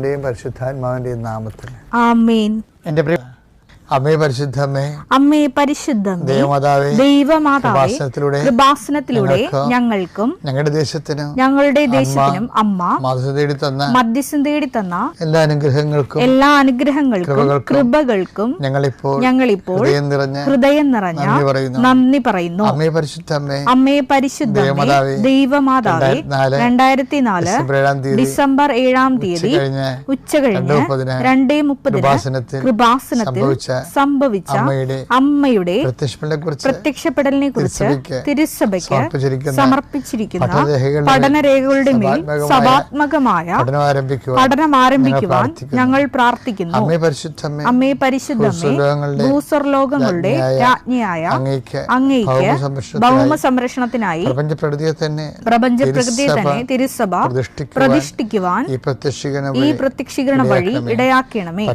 പിതാവിന്റെയും പരിശുദ്ധാത്മാവിന്റെയും നാമത്തിൽ ആമേൻ. എൻ്റെ പ്രിയ അമ്മേ പരിശുദ്ധമേ, അമ്മേ പരിശുദ്ധമേ, ദൈവമാതാവേ, കൃപാസനത്തിലൂടെ ഞങ്ങൾക്കും ഞങ്ങളുടെ ദേശത്തിനും അമ്മ മധ്യസ്ഥം തേടി തന്ന എല്ലാ അനുഗ്രഹങ്ങൾക്കും കൃപകൾക്കും ഞങ്ങളിപ്പോൾ ഹൃദയം നിറഞ്ഞ നന്ദി പറയുന്നു. അമ്മേ പരിശുദ്ധമേ, ദൈവമാതാവേ, 2004 ഡിസംബർ 7-ാം തീയതി ഉച്ചകഴിഞ്ഞ് 2:30 കൃപാസനത്തിൽ സംഭവിച്ച അമ്മയുടെ പ്രത്യക്ഷപ്പെടലിനെ കുറിച്ച് തിരുസഭയ്ക്ക് സമർപ്പിച്ചിരിക്കുന്ന പഠനരേഖകളുടെ മേൽ സഭാത്മകമായ പഠനം ആരംഭിക്കുവാൻ ഞങ്ങൾ പ്രാർത്ഥിക്കുന്നു. അമ്മേ പരിശുദ്ധമേ, ഭൂസ്വർലോകങ്ങളുടെ രാജ്ഞിയായ അങ്ങേയ്ക്ക് ഭൗമ സംരക്ഷണത്തിനായി പ്രപഞ്ചപ്രകൃതിയെ തന്നെ തിരുസഭ പ്രതിഷ്ഠിക്കുവാൻ ഈ പ്രത്യക്ഷീകരണം വഴി ഇടയാക്കണമേ.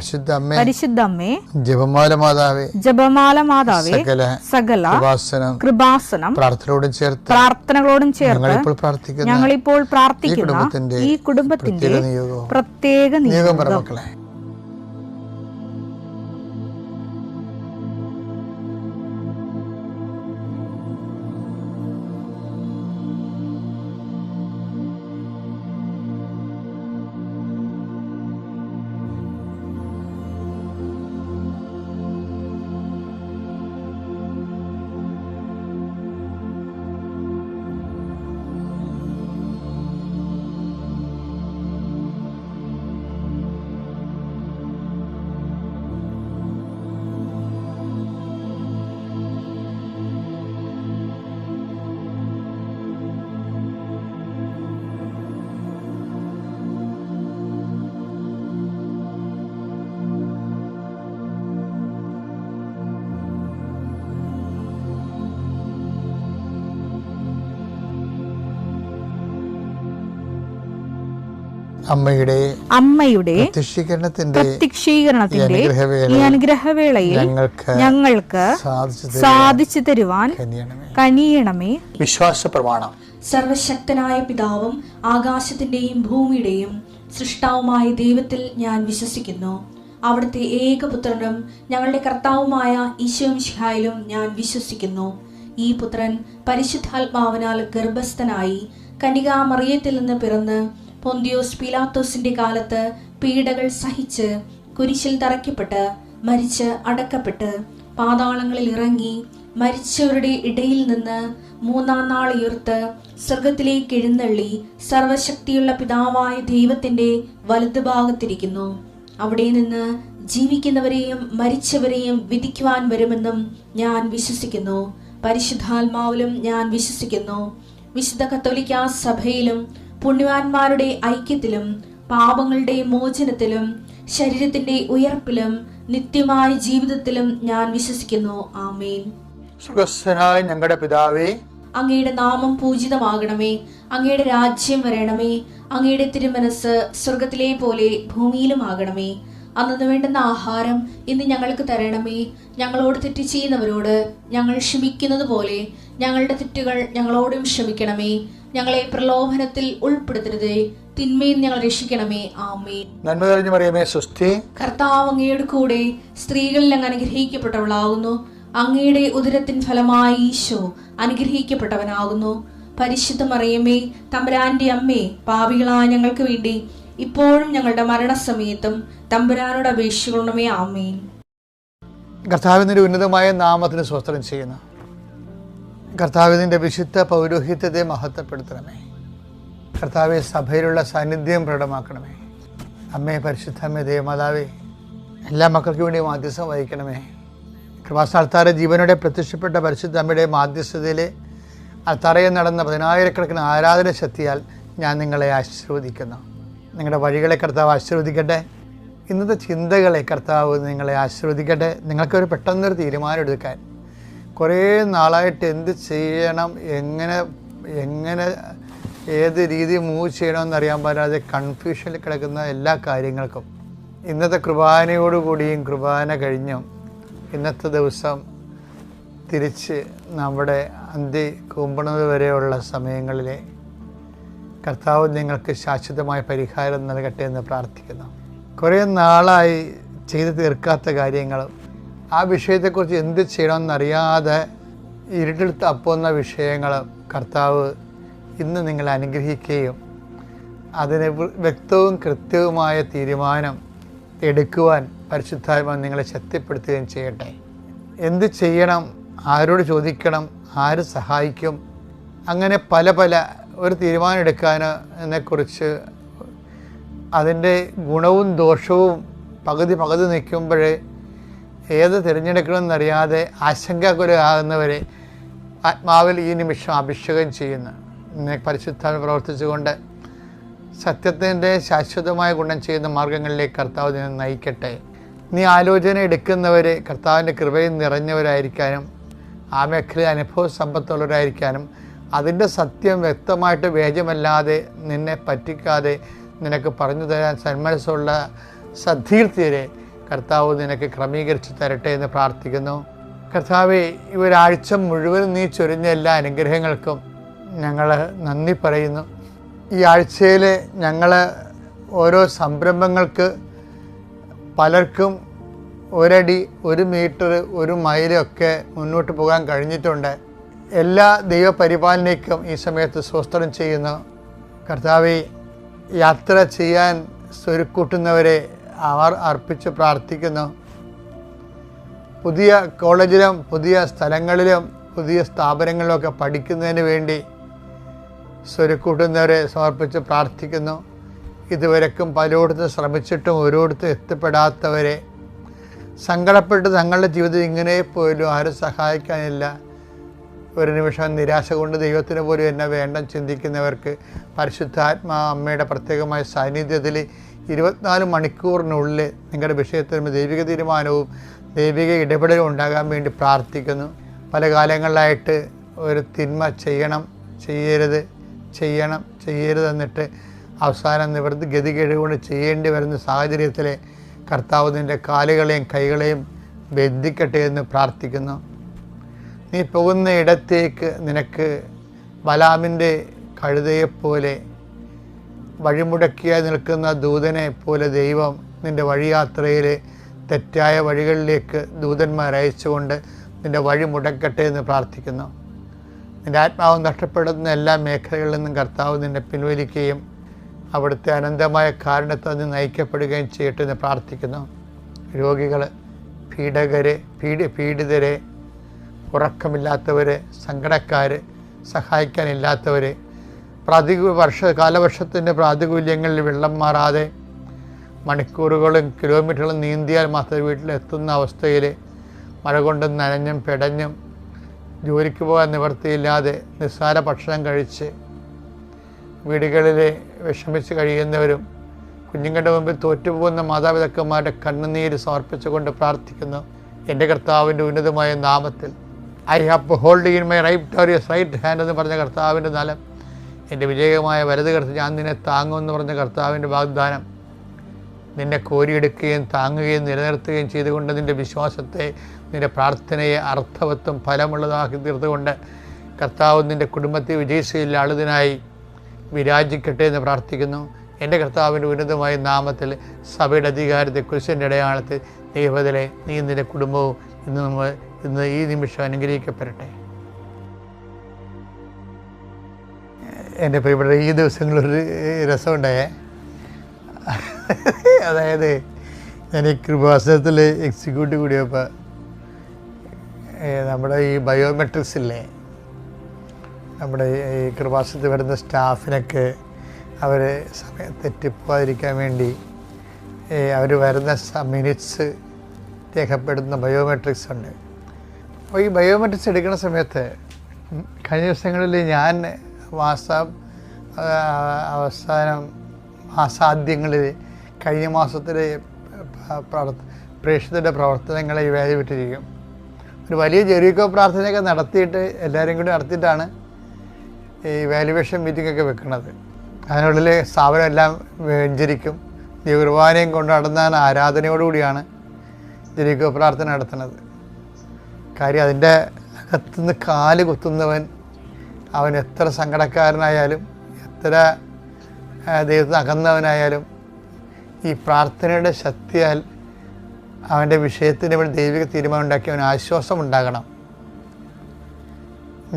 പരിശുദ്ധമ്മേ, ജപമാല മാതാവേ, സകല കൃപാസനം പ്രാർത്ഥനകളോടും ചേർത്ത് ഞങ്ങളിപ്പോൾ പ്രാർത്ഥിക്കുന്ന ഈ കുടുംബത്തിന്റെ പ്രത്യേക നിയോഗം. അമ്മയുടെ പ്രത്യക്ഷീകരണത്തിന്റെ ഈ അനുഗ്രഹവേളയിൽ ഞങ്ങൾക്ക് സാധിച്ചു തരുവാൻ കനിയണമേ. വിശ്വാസ പ്രമാണം. സർവശക്തനായ പിതാവും ആകാശത്തിന്റെയും ഭൂമിയുടെയും സൃഷ്ടാവുമായ ദൈവത്തിൽ ഞാൻ വിശ്വസിക്കുന്നു. അവിടുത്തെ ഏകപുത്രനും ഞങ്ങളുടെ കർത്താവുമായ ഈശോ മിശിഹായിലും ഞാൻ വിശ്വസിക്കുന്നു. ഈ പുത്രൻ പരിശുദ്ധാത്മാവിനാൽ ഗർഭസ്ഥനായി കന്യകാമറിയത്തിൽ നിന്ന് പിറന്ന് പൊന്തിയോസ് പീലാത്തോസിന്റെ കാലത്ത് പീഡകൾ സഹിച്ച് കുരിശിൽ തറയ്ക്കപ്പെട്ട് മരിച്ച് അടക്കപ്പെട്ട് പാതാളങ്ങളിൽ ഇറങ്ങി മരിച്ചവരുടെ ഇടയിൽ നിന്ന് 3-ാം നാൾ ഉയർത്ത് സ്വർഗത്തിലേക്ക് എഴുന്നള്ളി സർവശക്തിയുള്ള പിതാവായ ദൈവത്തിന്റെ വലതുഭാഗത്തിരിക്കുന്നു. അവിടെ നിന്ന് ജീവിക്കുന്നവരെയും മരിച്ചവരെയും വിധിക്കുവാൻ വരുമെന്നും ഞാൻ വിശ്വസിക്കുന്നു. പരിശുദ്ധാത്മാവിലും ഞാൻ വിശ്വസിക്കുന്നു. വിശുദ്ധ കത്തോലിക്കാ സഭയിലും പുണ്യവാന്മാരുടെ ഐക്യത്തിലും പാപങ്ങളുടെ മോചനത്തിലും ശരീരത്തിന്റെ ഉയർപ്പിലും നിത്യമായ ജീവിതത്തിലും ഞാൻ വിശ്വസിക്കുന്നു. ആമേൻ. സ്വർഗ്ഗസ്ഥനായ ഞങ്ങളുടെ പിതാവേ, അങ്ങയുടെ നാമം പൂജിതമാകണമേ. അങ്ങയുടെ രാജ്യം വരണമേ. അങ്ങയുടെ തിരുമനസ് സ്വർഗത്തിലെ പോലെ ഭൂമിയിലും ആകണമേ. അന്നു വേണ്ടുന്ന ആഹാരം ഇന്ന് ഞങ്ങൾക്ക് തരണമേ. ഞങ്ങളോട് തെറ്റ് ചെയ്യുന്നവരോട് ഞങ്ങൾ ക്ഷമിക്കുന്നത് പോലെ ഞങ്ങളുടെ തെറ്റുകൾ ഞങ്ങളോടും ക്ഷമിക്കണമേ. ഞങ്ങളെ പ്രലോഭനത്തിൽ ഉൾപ്പെടുത്തരുതേ, തിന്മയിൽ ഞങ്ങൾ രക്ഷിക്കണമേ. ആമേൻ. നന്മ നിറഞ്ഞ മറിയമേ, സ്വസ്തി. കർത്താവ് അങ്ങയുടെ കൂടെ സ്ത്രീകളിൽ അങ്ങ് അനുഗ്രഹിക്കപ്പെട്ടവളാകുന്നു. അങ്ങയുടെ ഉദരത്തിൻ ഫലമായി ഈശോ അനുഗ്രഹിക്കപ്പെട്ടവനാകുന്നു. പരിശുദ്ധ മറിയമേ, തമ്പുരാന്റെ അമ്മേ, പാപികളായ ഞങ്ങൾക്ക് വേണ്ടി ഇപ്പോഴും ഞങ്ങളുടെ മരണസമയത്തും തമ്പുരാനോട് അപേക്ഷിക്കണമേ. ആമേൻ. കർത്താവിന്റെ ഉന്നതമായ നാമത്തിന് സ്തോത്രം ചെയ്യുന്നു. കർത്താവിന്റെ വിശുദ്ധ പൗരോഹിത്യത്തെ മഹത്വപ്പെടുത്തണമേ. കർത്താവെ, സഭയിലുള്ള സാന്നിധ്യം പ്രകടമാക്കണമേ. അമ്മേ പരിശുദ്ധമ്മേ, ദേവമാതാവേ, എല്ലാ മക്കൾക്കും വേണ്ടി മാധ്യസ്ഥം വഹിക്കണമേ. കൃപാസ്ഥാനത്താറെ ജീവനോടെ പ്രത്യക്ഷപ്പെട്ട പരിശുദ്ധ അമ്മയുടെ മാധ്യസ്ഥതയിലെ അൽത്താറയിൽ നടന്ന 10,000-കണക്കിന് ആരാധന ശക്തിയാൽ ഞാൻ നിങ്ങളെ ആശീർവദിക്കുന്നു. നിങ്ങളുടെ വഴികളെ കർത്താവ് ആശീർവദിക്കട്ടെ. ഇന്നത്തെ ചിന്തകളെ കർത്താവ് നിങ്ങളെ ആശീർവദിക്കട്ടെ. നിങ്ങൾക്കൊരു പെട്ടെന്നൊരു തീരുമാനം എടുക്കാൻ, കുറേ നാളായിട്ട് എന്ത് ചെയ്യണം, എങ്ങനെ ഏത് രീതി മൂവ് ചെയ്യണമെന്നറിയാൻ പറ്റാതെ കൺഫ്യൂഷനിൽ കിടക്കുന്ന എല്ലാ കാര്യങ്ങൾക്കും ഇന്നത്തെ കുർബാനയോടുകൂടിയും കുർബാന കഴിഞ്ഞും ഇന്നത്തെ ദിവസം തിരിച്ച് നമ്മുടെ അന്തി കുമ്പണത് വരെയുള്ള സമയങ്ങളിലെ കർത്താവ് നിങ്ങൾക്ക് ശാശ്വതമായ പരിഹാരം നൽകട്ടെ എന്ന് പ്രാർത്ഥിക്കുന്നു. കുറേ നാളായി ചെയ്തു തീർക്കാത്ത കാര്യങ്ങളും ആ വിഷയത്തെക്കുറിച്ച് എന്ത് ചെയ്യണമെന്നറിയാതെ ഇരുട്ടിൽ തപ്പുന്ന വിഷയങ്ങളും കർത്താവ് ഇന്ന് നിങ്ങളെ അനുഗ്രഹിക്കുകയും അതിന് വ്യക്തവും കൃത്യവുമായ തീരുമാനം എടുക്കുവാൻ പരിശുദ്ധാത്മാവ് നിങ്ങളെ ശക്തിപ്പെടുത്തുകയും ചെയ്യട്ടെ. എന്ത് ചെയ്യണം, ആരോട് ചോദിക്കണം, ആര് സഹായിക്കും, അങ്ങനെ പല ഒരു തീരുമാനം എടുക്കാനെക്കുറിച്ച് അതിൻ്റെ ഗുണവും ദോഷവും പകുതി നിൽക്കുമ്പോഴേ ഏത് തിരഞ്ഞെടുക്കണമെന്നറിയാതെ ആശങ്കാകുലരാകുന്നവരെ ആത്മാവിൽ ഈ നിമിഷം അഭിഷേകം ചെയ്യുന്നു. പരിശുദ്ധാത്മാവ് പ്രവർത്തിച്ചുകൊണ്ട് സത്യത്തിൻ്റെ ശാശ്വതമായ ഗുണം ചെയ്യുന്ന മാർഗങ്ങളിലേക്ക് കർത്താവ് നിന്നെ നയിക്കട്ടെ. നീ ആലോചന എടുക്കുന്നവർ കർത്താവിൻ്റെ കൃപയിൽ നിറഞ്ഞവരായിരിക്കാനും ആ മേഖലയിൽ അനുഭവ സമ്പത്തുള്ളവരായിരിക്കാനും അതിൻ്റെ സത്യം വ്യക്തമായിട്ട് വേജമല്ലാതെ നിന്നെ പറ്റിക്കാതെ നിനക്ക് പറഞ്ഞു തരാൻ സന്മനസ്സുള്ള സദ്ധീർത്തിയരെ കർത്താവ് നിനക്ക് ക്രമീകരിച്ച് തരട്ടെ എന്ന് പ്രാർത്ഥിക്കുന്നു. കർത്താവെ, ഈ ഒരാഴ്ച മുഴുവൻ നീ ചൊരിഞ്ഞ എല്ലാ അനുഗ്രഹങ്ങൾക്കും ഞങ്ങൾ നന്ദി പറയുന്നു. ഈ ആഴ്ചയിൽ ഞങ്ങൾ ഓരോ സംരംഭങ്ങൾക്ക് പലർക്കും 1 അടി 1 മീറ്റർ 1 മൈലൊക്കെ മുന്നോട്ട് പോകാൻ കഴിഞ്ഞിട്ടുണ്ട്. എല്ലാ ദൈവപരിപാലനയ്ക്കും ഈ സമയത്ത് സ്തോത്രം ചെയ്യുന്നു. കർത്താവെ, യാത്ര ചെയ്യാൻ സ്വരുക്കൂട്ടുന്നവരെ അവർ അർപ്പിച്ച് പ്രാർത്ഥിക്കുന്നു. പുതിയ കോളേജിലും പുതിയ സ്ഥലങ്ങളിലും പുതിയ സ്ഥാപനങ്ങളിലൊക്കെ പഠിക്കുന്നതിന് വേണ്ടി സ്വരുക്കൂട്ടുന്നവരെ സമർപ്പിച്ച് പ്രാർത്ഥിക്കുന്നു. ഇതുവരെക്കും പലയിടത്തും ശ്രമിച്ചിട്ടും ഓരോരുത്തരും എത്തിപ്പെടാത്തവരെ, സങ്കടപ്പെട്ട് തങ്ങളുടെ ജീവിതം ഇങ്ങനെ പോലും ആരും സഹായിക്കാനില്ല, ഒരു നിമിഷം നിരാശ കൊണ്ട് ദൈവത്തിന് പോലും എന്നെ വേണ്ട ചിന്തിക്കുന്നവർക്ക് പരിശുദ്ധാത്മാ അമ്മയുടെ പ്രത്യേകമായ സാന്നിധ്യത്തിൽ 24 മണിക്കൂറിനുള്ളിൽ നിങ്ങളുടെ വിഷയത്തിൽ ദൈവിക തീരുമാനവും ദൈവിക ഇടപെടലും ഉണ്ടാകാൻ വേണ്ടി പ്രാർത്ഥിക്കുന്നു. പല കാലങ്ങളിലായിട്ട് ഒരു തിന്മ ചെയ്യരുത് എന്നിട്ട് അവസാനം ഗതികേടുകൊണ്ട് ചെയ്യേണ്ടി വരുന്ന സാഹചര്യത്തിൽ കർത്താവ് നിൻ്റെ കാലുകളെയും കൈകളെയും ബന്ധിക്കട്ടെ എന്ന് പ്രാർത്ഥിക്കുന്നു. നീ പോകുന്ന ഇടത്തേക്ക് നിനക്ക് ബലാമിൻ്റെ കഴുതയെപ്പോലെ വഴിമുടക്കിയായി നിൽക്കുന്ന ദൂതനെ പോലെ ദൈവം നിൻ്റെ വഴിയാത്രയിൽ തെറ്റായ വഴികളിലേക്ക് ദൂതന്മാരയച്ചുകൊണ്ട് നിൻ്റെ വഴി മുടക്കട്ടെ എന്ന് പ്രാർത്ഥിക്കുന്നു. നിൻ്റെ ആത്മാവ് നഷ്ടപ്പെടുന്ന എല്ലാ മേഖലകളിൽ നിന്നും കർത്താവ് നിന്നെ പിൻവലിക്കുകയും അവിടുത്തെ അനന്തമായ കാരണത്താൽ നിന്ന് നയിക്കപ്പെടുകയും ചെയ്യട്ടെ എന്ന് പ്രാർത്ഥിക്കുന്നു. രോഗികൾ, പീഡിതരെ, ഉറക്കമില്ലാത്തവർ, സങ്കടക്കാർ, സഹായിക്കാനില്ലാത്തവർ, കാലവർഷത്തിൻ്റെ പ്രാതികൂല്യങ്ങളിൽ വെള്ളം മാറാതെ മണിക്കൂറുകളും കിലോമീറ്ററുകളും നീന്തിയാൽ മാത്രമേ വീട്ടിലെത്തുന്ന അവസ്ഥയിൽ മഴ കൊണ്ടും നനഞ്ഞും പെടഞ്ഞും ജോലിക്ക് പോകാൻ നിവൃത്തിയില്ലാതെ നിസ്സാര ഭക്ഷണം കഴിച്ച് വീടുകളിൽ വിഷമിച്ച് കഴിയുന്നവരും കുഞ്ഞുങ്ങളുടെ മുമ്പിൽ തോറ്റുപോകുന്ന മാതാപിതാക്കന്മാരുടെ കണ്ണുനീര് സമർപ്പിച്ചുകൊണ്ട് പ്രാർത്ഥിക്കുന്നു. എൻ്റെ കർത്താവിൻ്റെ ഉന്നതമായ നാമത്തിൽ I have hold in my right hand എന്ന് പറഞ്ഞ കർത്താവിൻ്റെ നലം, എൻ്റെ വിജയമായ വലത് കർത്ത് ഞാൻ നിന്നെ താങ്ങുമെന്ന് പറഞ്ഞ കർത്താവിൻ്റെ വാഗ്ദാനം നിന്നെ കോരിയെടുക്കുകയും താങ്ങുകയും നിലനിർത്തുകയും ചെയ്തുകൊണ്ട് നിൻ്റെ വിശ്വാസത്തെ, നിൻ്റെ പ്രാർത്ഥനയെ അർത്ഥവത്വം ഫലമുള്ളതാക്കി തീർത്തുകൊണ്ട് കർത്താവ് നിൻ്റെ കുടുംബത്തെ വിജയിച്ചതിൽ ആളുതിനായി വിരാജിക്കട്ടെ എന്ന് പ്രാർത്ഥിക്കുന്നു. എൻ്റെ കർത്താവിൻ്റെ ഉന്നതമായ നാമത്തിൽ സഭയുടെ അധികാരത്തെ കുരിശിൻ്റെ അടയാളത്തിൽ ദൈവത്തിലെ നീ നിൻ്റെ കുടുംബവും ഇന്ന് ഈ നിമിഷം അനുഗ്രഹിക്കപ്പെടട്ടെ. എൻ്റെ പ്രിയപ്പെട്ട ഈ ദിവസങ്ങളൊരു രസമുണ്ടായേ. അതായത് ഞാൻ ഈ കൃപാസനത്തിൽ എക്സിക്യൂട്ടീവ് കൂടിയപ്പോൾ നമ്മുടെ ഈ ബയോമെട്രിക്സ് ഇല്ലേ, നമ്മുടെ ഈ കൃപാസനത്തിൽ വരുന്ന സ്റ്റാഫിനൊക്കെ അവർ സമയം തെറ്റിപ്പോകാതിരിക്കാൻ വേണ്ടി അവർ വരുന്ന മിനിറ്റ്സ് രേഖപ്പെടുത്തുന്ന ബയോമെട്രിക്സ് ഉണ്ട്. അപ്പോൾ ഈ ബയോമെട്രിക്സ് എടുക്കുന്ന സമയത്ത് കഴിഞ്ഞ ദിവസങ്ങളിൽ ഞാൻ മാസാദ്യങ്ങളിൽ കഴിഞ്ഞ മാസത്തിലെ പ്രേക്ഷിതരുടെ പ്രവർത്തനങ്ങളെ ഇവാലുവേറ്റിരിക്കും. ഒരു വലിയ ജെറിക്കോ പ്രാർത്ഥനയൊക്കെ നടത്തിയിട്ട് എല്ലാവരും കൂടി നടത്തിയിട്ടാണ് ഈ വാല്യുവേഷൻ മീറ്റിങ്ങൊക്കെ വെക്കുന്നത്. അതിനുള്ളിൽ സ്ഥാപനം എല്ലാം വെഞ്ചരിക്കും. ദൈവകുർബാനയും കൊണ്ട് നടന്നാണ് ആരാധനയോടുകൂടിയാണ് ജെറിക്കോ പ്രാർത്ഥന നടത്തുന്നത്. കാര്യം അതിൻ്റെ അകത്തുനിന്ന് കാല് കുത്തുന്നവൻ അവൻ എത്ര സങ്കടക്കാരനായാലും എത്ര ദൈവത്തിന് അകന്നവനായാലും ഈ പ്രാർത്ഥനയുടെ ശക്തിയാൽ അവൻ്റെ വിഷയത്തിന് വേണ്ടി ദൈവിക തീരുമാനം ഉണ്ടാക്കി അവന് ആശ്വാസം ഉണ്ടാകണം.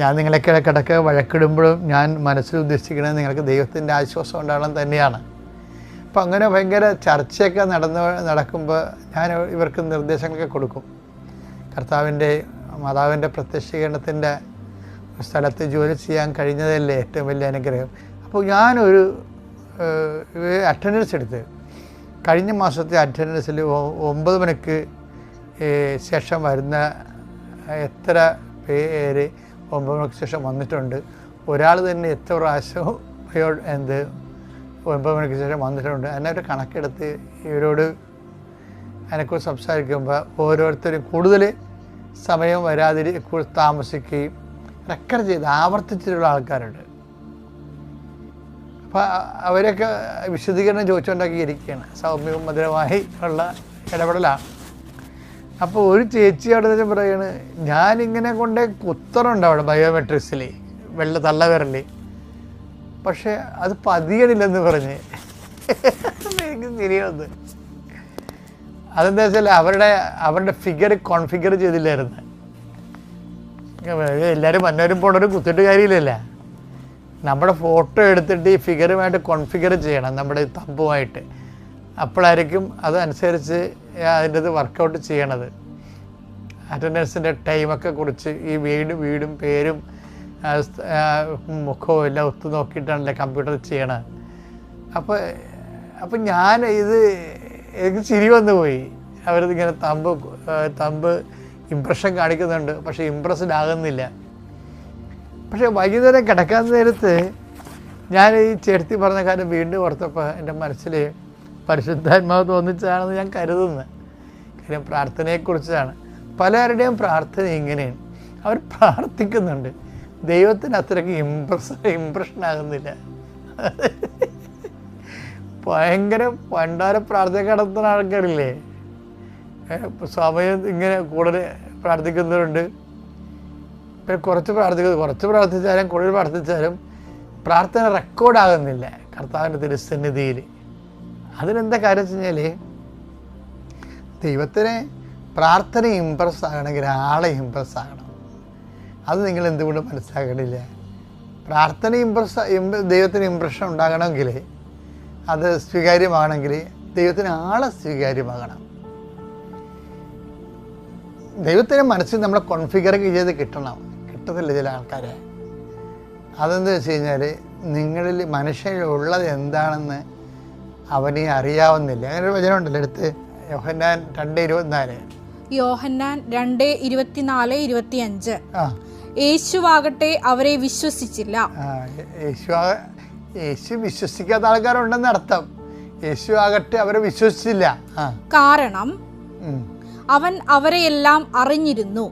ഞാൻ നിങ്ങളൊക്കെ കിടക്കുക വഴക്കിടുമ്പോഴും ഞാൻ മനസ്സിൽ ഉദ്ദേശിക്കുന്നത് നിങ്ങൾക്ക് ദൈവത്തിൻ്റെ ആശ്വാസം ഉണ്ടാകണം തന്നെയാണ്. അപ്പം അങ്ങനെ ഭയങ്കര ചർച്ചയൊക്കെ നടക്കുമ്പോൾ ഞാൻ ഇവർക്ക് നിർദ്ദേശങ്ങളൊക്കെ കൊടുക്കും. കർത്താവിൻ്റെ മാതാവിൻ്റെ പ്രത്യക്ഷീകരണത്തിൻ്റെ സ്ഥലത്ത് ജോലി ചെയ്യാൻ കഴിഞ്ഞതല്ലേ ഏറ്റവും വലിയ അനുഗ്രഹം. അപ്പോൾ ഞാനൊരു അറ്റൻഡൻസ് എടുത്ത് കഴിഞ്ഞ മാസത്തെ അറ്റൻഡൻസിൽ 9 മണിക്ക് ശേഷം വരുന്ന എത്ര പേര് 9 മണിക്ക് ശേഷം വന്നിട്ടുണ്ട്, ഒരാൾ തന്നെ എത്ര പ്രാവശ്യം 9 മണിക്ക് ശേഷം വന്നിട്ടുണ്ട്, അതിനൊരു കണക്കെടുത്ത് ഇവരോട് അതിനെക്കുറിച്ച് സംസാരിക്കുമ്പോൾ ഓരോരുത്തരും കൂടുതൽ സമയം താമസിക്കുകയും റെക്കോർഡ് ചെയ്ത് ആവർത്തിച്ചിട്ടുള്ള ആൾക്കാരുണ്ട്. അപ്പോൾ അവരൊക്കെ വിശദീകരണം ചോദിച്ചുകൊണ്ടാക്കിയിരിക്കുകയാണ്. സൗമ്യവും മധുരമായി ഉള്ള ഇടപെടലാണ്. അപ്പോൾ ഒരു ചേച്ചി അവിടെ പറയുകയാണ്, ഞാനിങ്ങനെ കൊണ്ട് കുത്തറുണ്ട് അവിടെ ബയോമെട്രിക്സിൽ തള്ളവിരൽ, പക്ഷേ അത് പതിയണില്ലെന്ന് പറഞ്ഞ് എനിക്ക് തിരിയുന്നത്. അതെന്താ വെച്ചാൽ അവരുടെ ഫിഗർ കോൺഫിഗർ ചെയ്തില്ലായിരുന്നു. എല്ലാവരും വന്നവരും പോണവരും കുത്തിട്ട് കാര്യമില്ലല്ല. നമ്മുടെ ഫോട്ടോ എടുത്തിട്ട് ഈ ഫിഗറുമായിട്ട് കോൺഫിഗർ ചെയ്യണം, നമ്മുടെ തമ്പുമായിട്ട്. അപ്പോഴായിരിക്കും അതനുസരിച്ച് അതിൻ്റെ ഇത് വർക്കൗട്ട് ചെയ്യണത്. അറ്റൻഡൻസിൻ്റെ ടൈമൊക്കെ കുറിച്ച് ഈ വീടും പേരും മുഖവും എല്ലാം ഒത്തു നോക്കിയിട്ടാണല്ലേ കമ്പ്യൂട്ടർ ചെയ്യണത്. അപ്പം ഞാൻ എനിക്ക് ചിരി വന്നു പോയി. അവരിതിങ്ങനെ തമ്പ് ഇംപ്രഷൻ കാണിക്കുന്നുണ്ട്, പക്ഷേ ഇംപ്രസ്ഡ് ആകുന്നില്ല. പക്ഷേ വൈകുന്നേരം കിടക്കാൻ നേരത്ത് ഞാൻ ഈ ചേർത്തി പറഞ്ഞ കാര്യം വീണ്ടും ഓർത്തപ്പോൾ എൻ്റെ മനസ്സിൽ പരിശുദ്ധാത്മാവ് തോന്നിച്ചതാണെന്ന് ഞാൻ കരുതുന്നത്. കാര്യം പ്രാർത്ഥനയെക്കുറിച്ചാണ്. പലരുടെയും പ്രാർത്ഥന ഇങ്ങനെയാണ്, അവർ പ്രാർത്ഥിക്കുന്നുണ്ട്, ദൈവത്തിന് അത്രയ്ക്ക് ഇംപ്രഷൻ ആകുന്നില്ല. ഭയങ്കര പണ്ടാര പ്രാർത്ഥന നടത്തുന്ന ആൾക്കാരില്ലേ, സമയം ഇങ്ങനെ കൂടുതൽ പ്രാർത്ഥിക്കുന്നവരുണ്ട്. കുറച്ച് പ്രാർത്ഥിച്ചാലും കൂടുതൽ പ്രാർത്ഥിച്ചാലും പ്രാർത്ഥന റെക്കോർഡാകുന്നില്ല കർത്താവിൻ്റെ തിരുസന്നിധിയിൽ. അതിനെന്താ കാര്യം വെച്ച് കഴിഞ്ഞാൽ, ദൈവത്തിന് പ്രാർത്ഥന ഇംപ്രസ് ആകണമെങ്കിൽ ആളെ ഇംപ്രസ് ആകണം. അത് നിങ്ങൾ എന്തുകൊണ്ട് മനസ്സിലാക്കണില്ല? പ്രാർത്ഥന ദൈവത്തിന് ഇംപ്രഷൻ ഉണ്ടാകണമെങ്കിൽ, അത് സ്വീകാര്യമാണെങ്കിൽ ദൈവത്തിന് ആളെ സ്വീകാര്യമാകണം. ദൈവത്തിൻ്റെ മനസ്സിൽ നമ്മളെ കോൺഫിഗർ ചെയ്ത് കിട്ടത്തില്ല ചില ആൾക്കാരെ. അതെന്താ വെച്ച് കഴിഞ്ഞാൽ, നിങ്ങളിൽ മനുഷ്യനുള്ളത് എന്താണെന്ന് അവനെ അറിയാവുന്നില്ല. അങ്ങനെ ഒരു വചനം ഉണ്ടല്ലോ, അടുത്ത് യോഹന്നാൻ 2:24. യോഹന്നാൻ 2:24-25. യേശുവാകട്ടെ അവരെ വിശ്വസിച്ചില്ല. യേശു വിശ്വസിക്കാത്ത ആൾക്കാരുണ്ടെന്ന് അർത്ഥം. യേശു ആകട്ടെ അവരെ വിശ്വസിച്ചില്ല. കാരണം അവൻ അവരെയെല്ലാം അറിഞ്ഞിരുന്നു.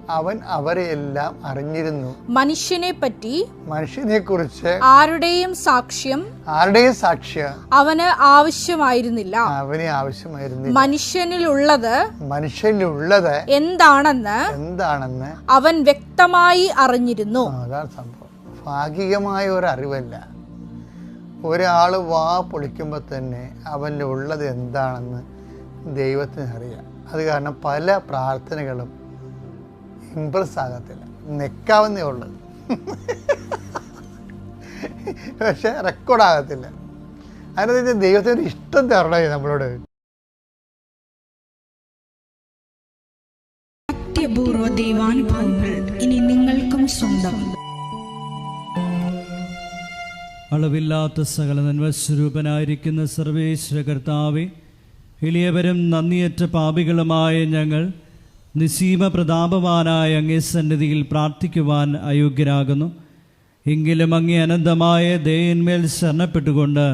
മനുഷ്യനെ കുറിച്ച് ആരുടെയും സാക്ഷ്യം അവന് ആവശ്യമായിരുന്നില്ല. മനുഷ്യനിലുള്ളത് എന്താണെന്ന് അവൻ വ്യക്തമായി അറിഞ്ഞിരുന്നു. അതാണ് സംഭവം. ഭാഗികമായ ഒരു അറിവല്ല. ഒരാൾ വാ പൊളിക്കുമ്പോൾ തന്നെ അവൻ്റെ ഉള്ളത് എന്താണെന്ന് ദൈവത്തിന് അറിയാം. അത് കാരണം പല പ്രാർത്ഥനകളും ഇംപ്രസ് ആകത്തില്ല, നിൽക്കാവുന്നേ ഉള്ളത്, പക്ഷെ റെക്കോർഡാകത്തില്ല. അതിനകത്ത് ദൈവത്തിൻ്റെ ഇഷ്ടം തരണേ നമ്മളോട്. അത്യപൂർവ ദൈവാനുഭവങ്ങൾ ഇനി നിങ്ങൾക്കും സ്വന്തം. അളവില്ലാത്ത സകല നന്മസ്വരൂപനായിരിക്കുന്ന സർവേശ്വര കർത്താവേ, എളിയവരും നന്ദിയറ്റ പാപികളുമായ ഞങ്ങൾ നിസീമ പ്രതാപവാനായ അങ്ങേ സന്നിധിയിൽ പ്രാർത്ഥിക്കുവാൻ അയോഗ്യരാകുന്നു. എങ്കിലും അങ്ങേ അനന്തമായ ദയന്മേൽ ശരണപ്പെട്ടുകൊണ്ട്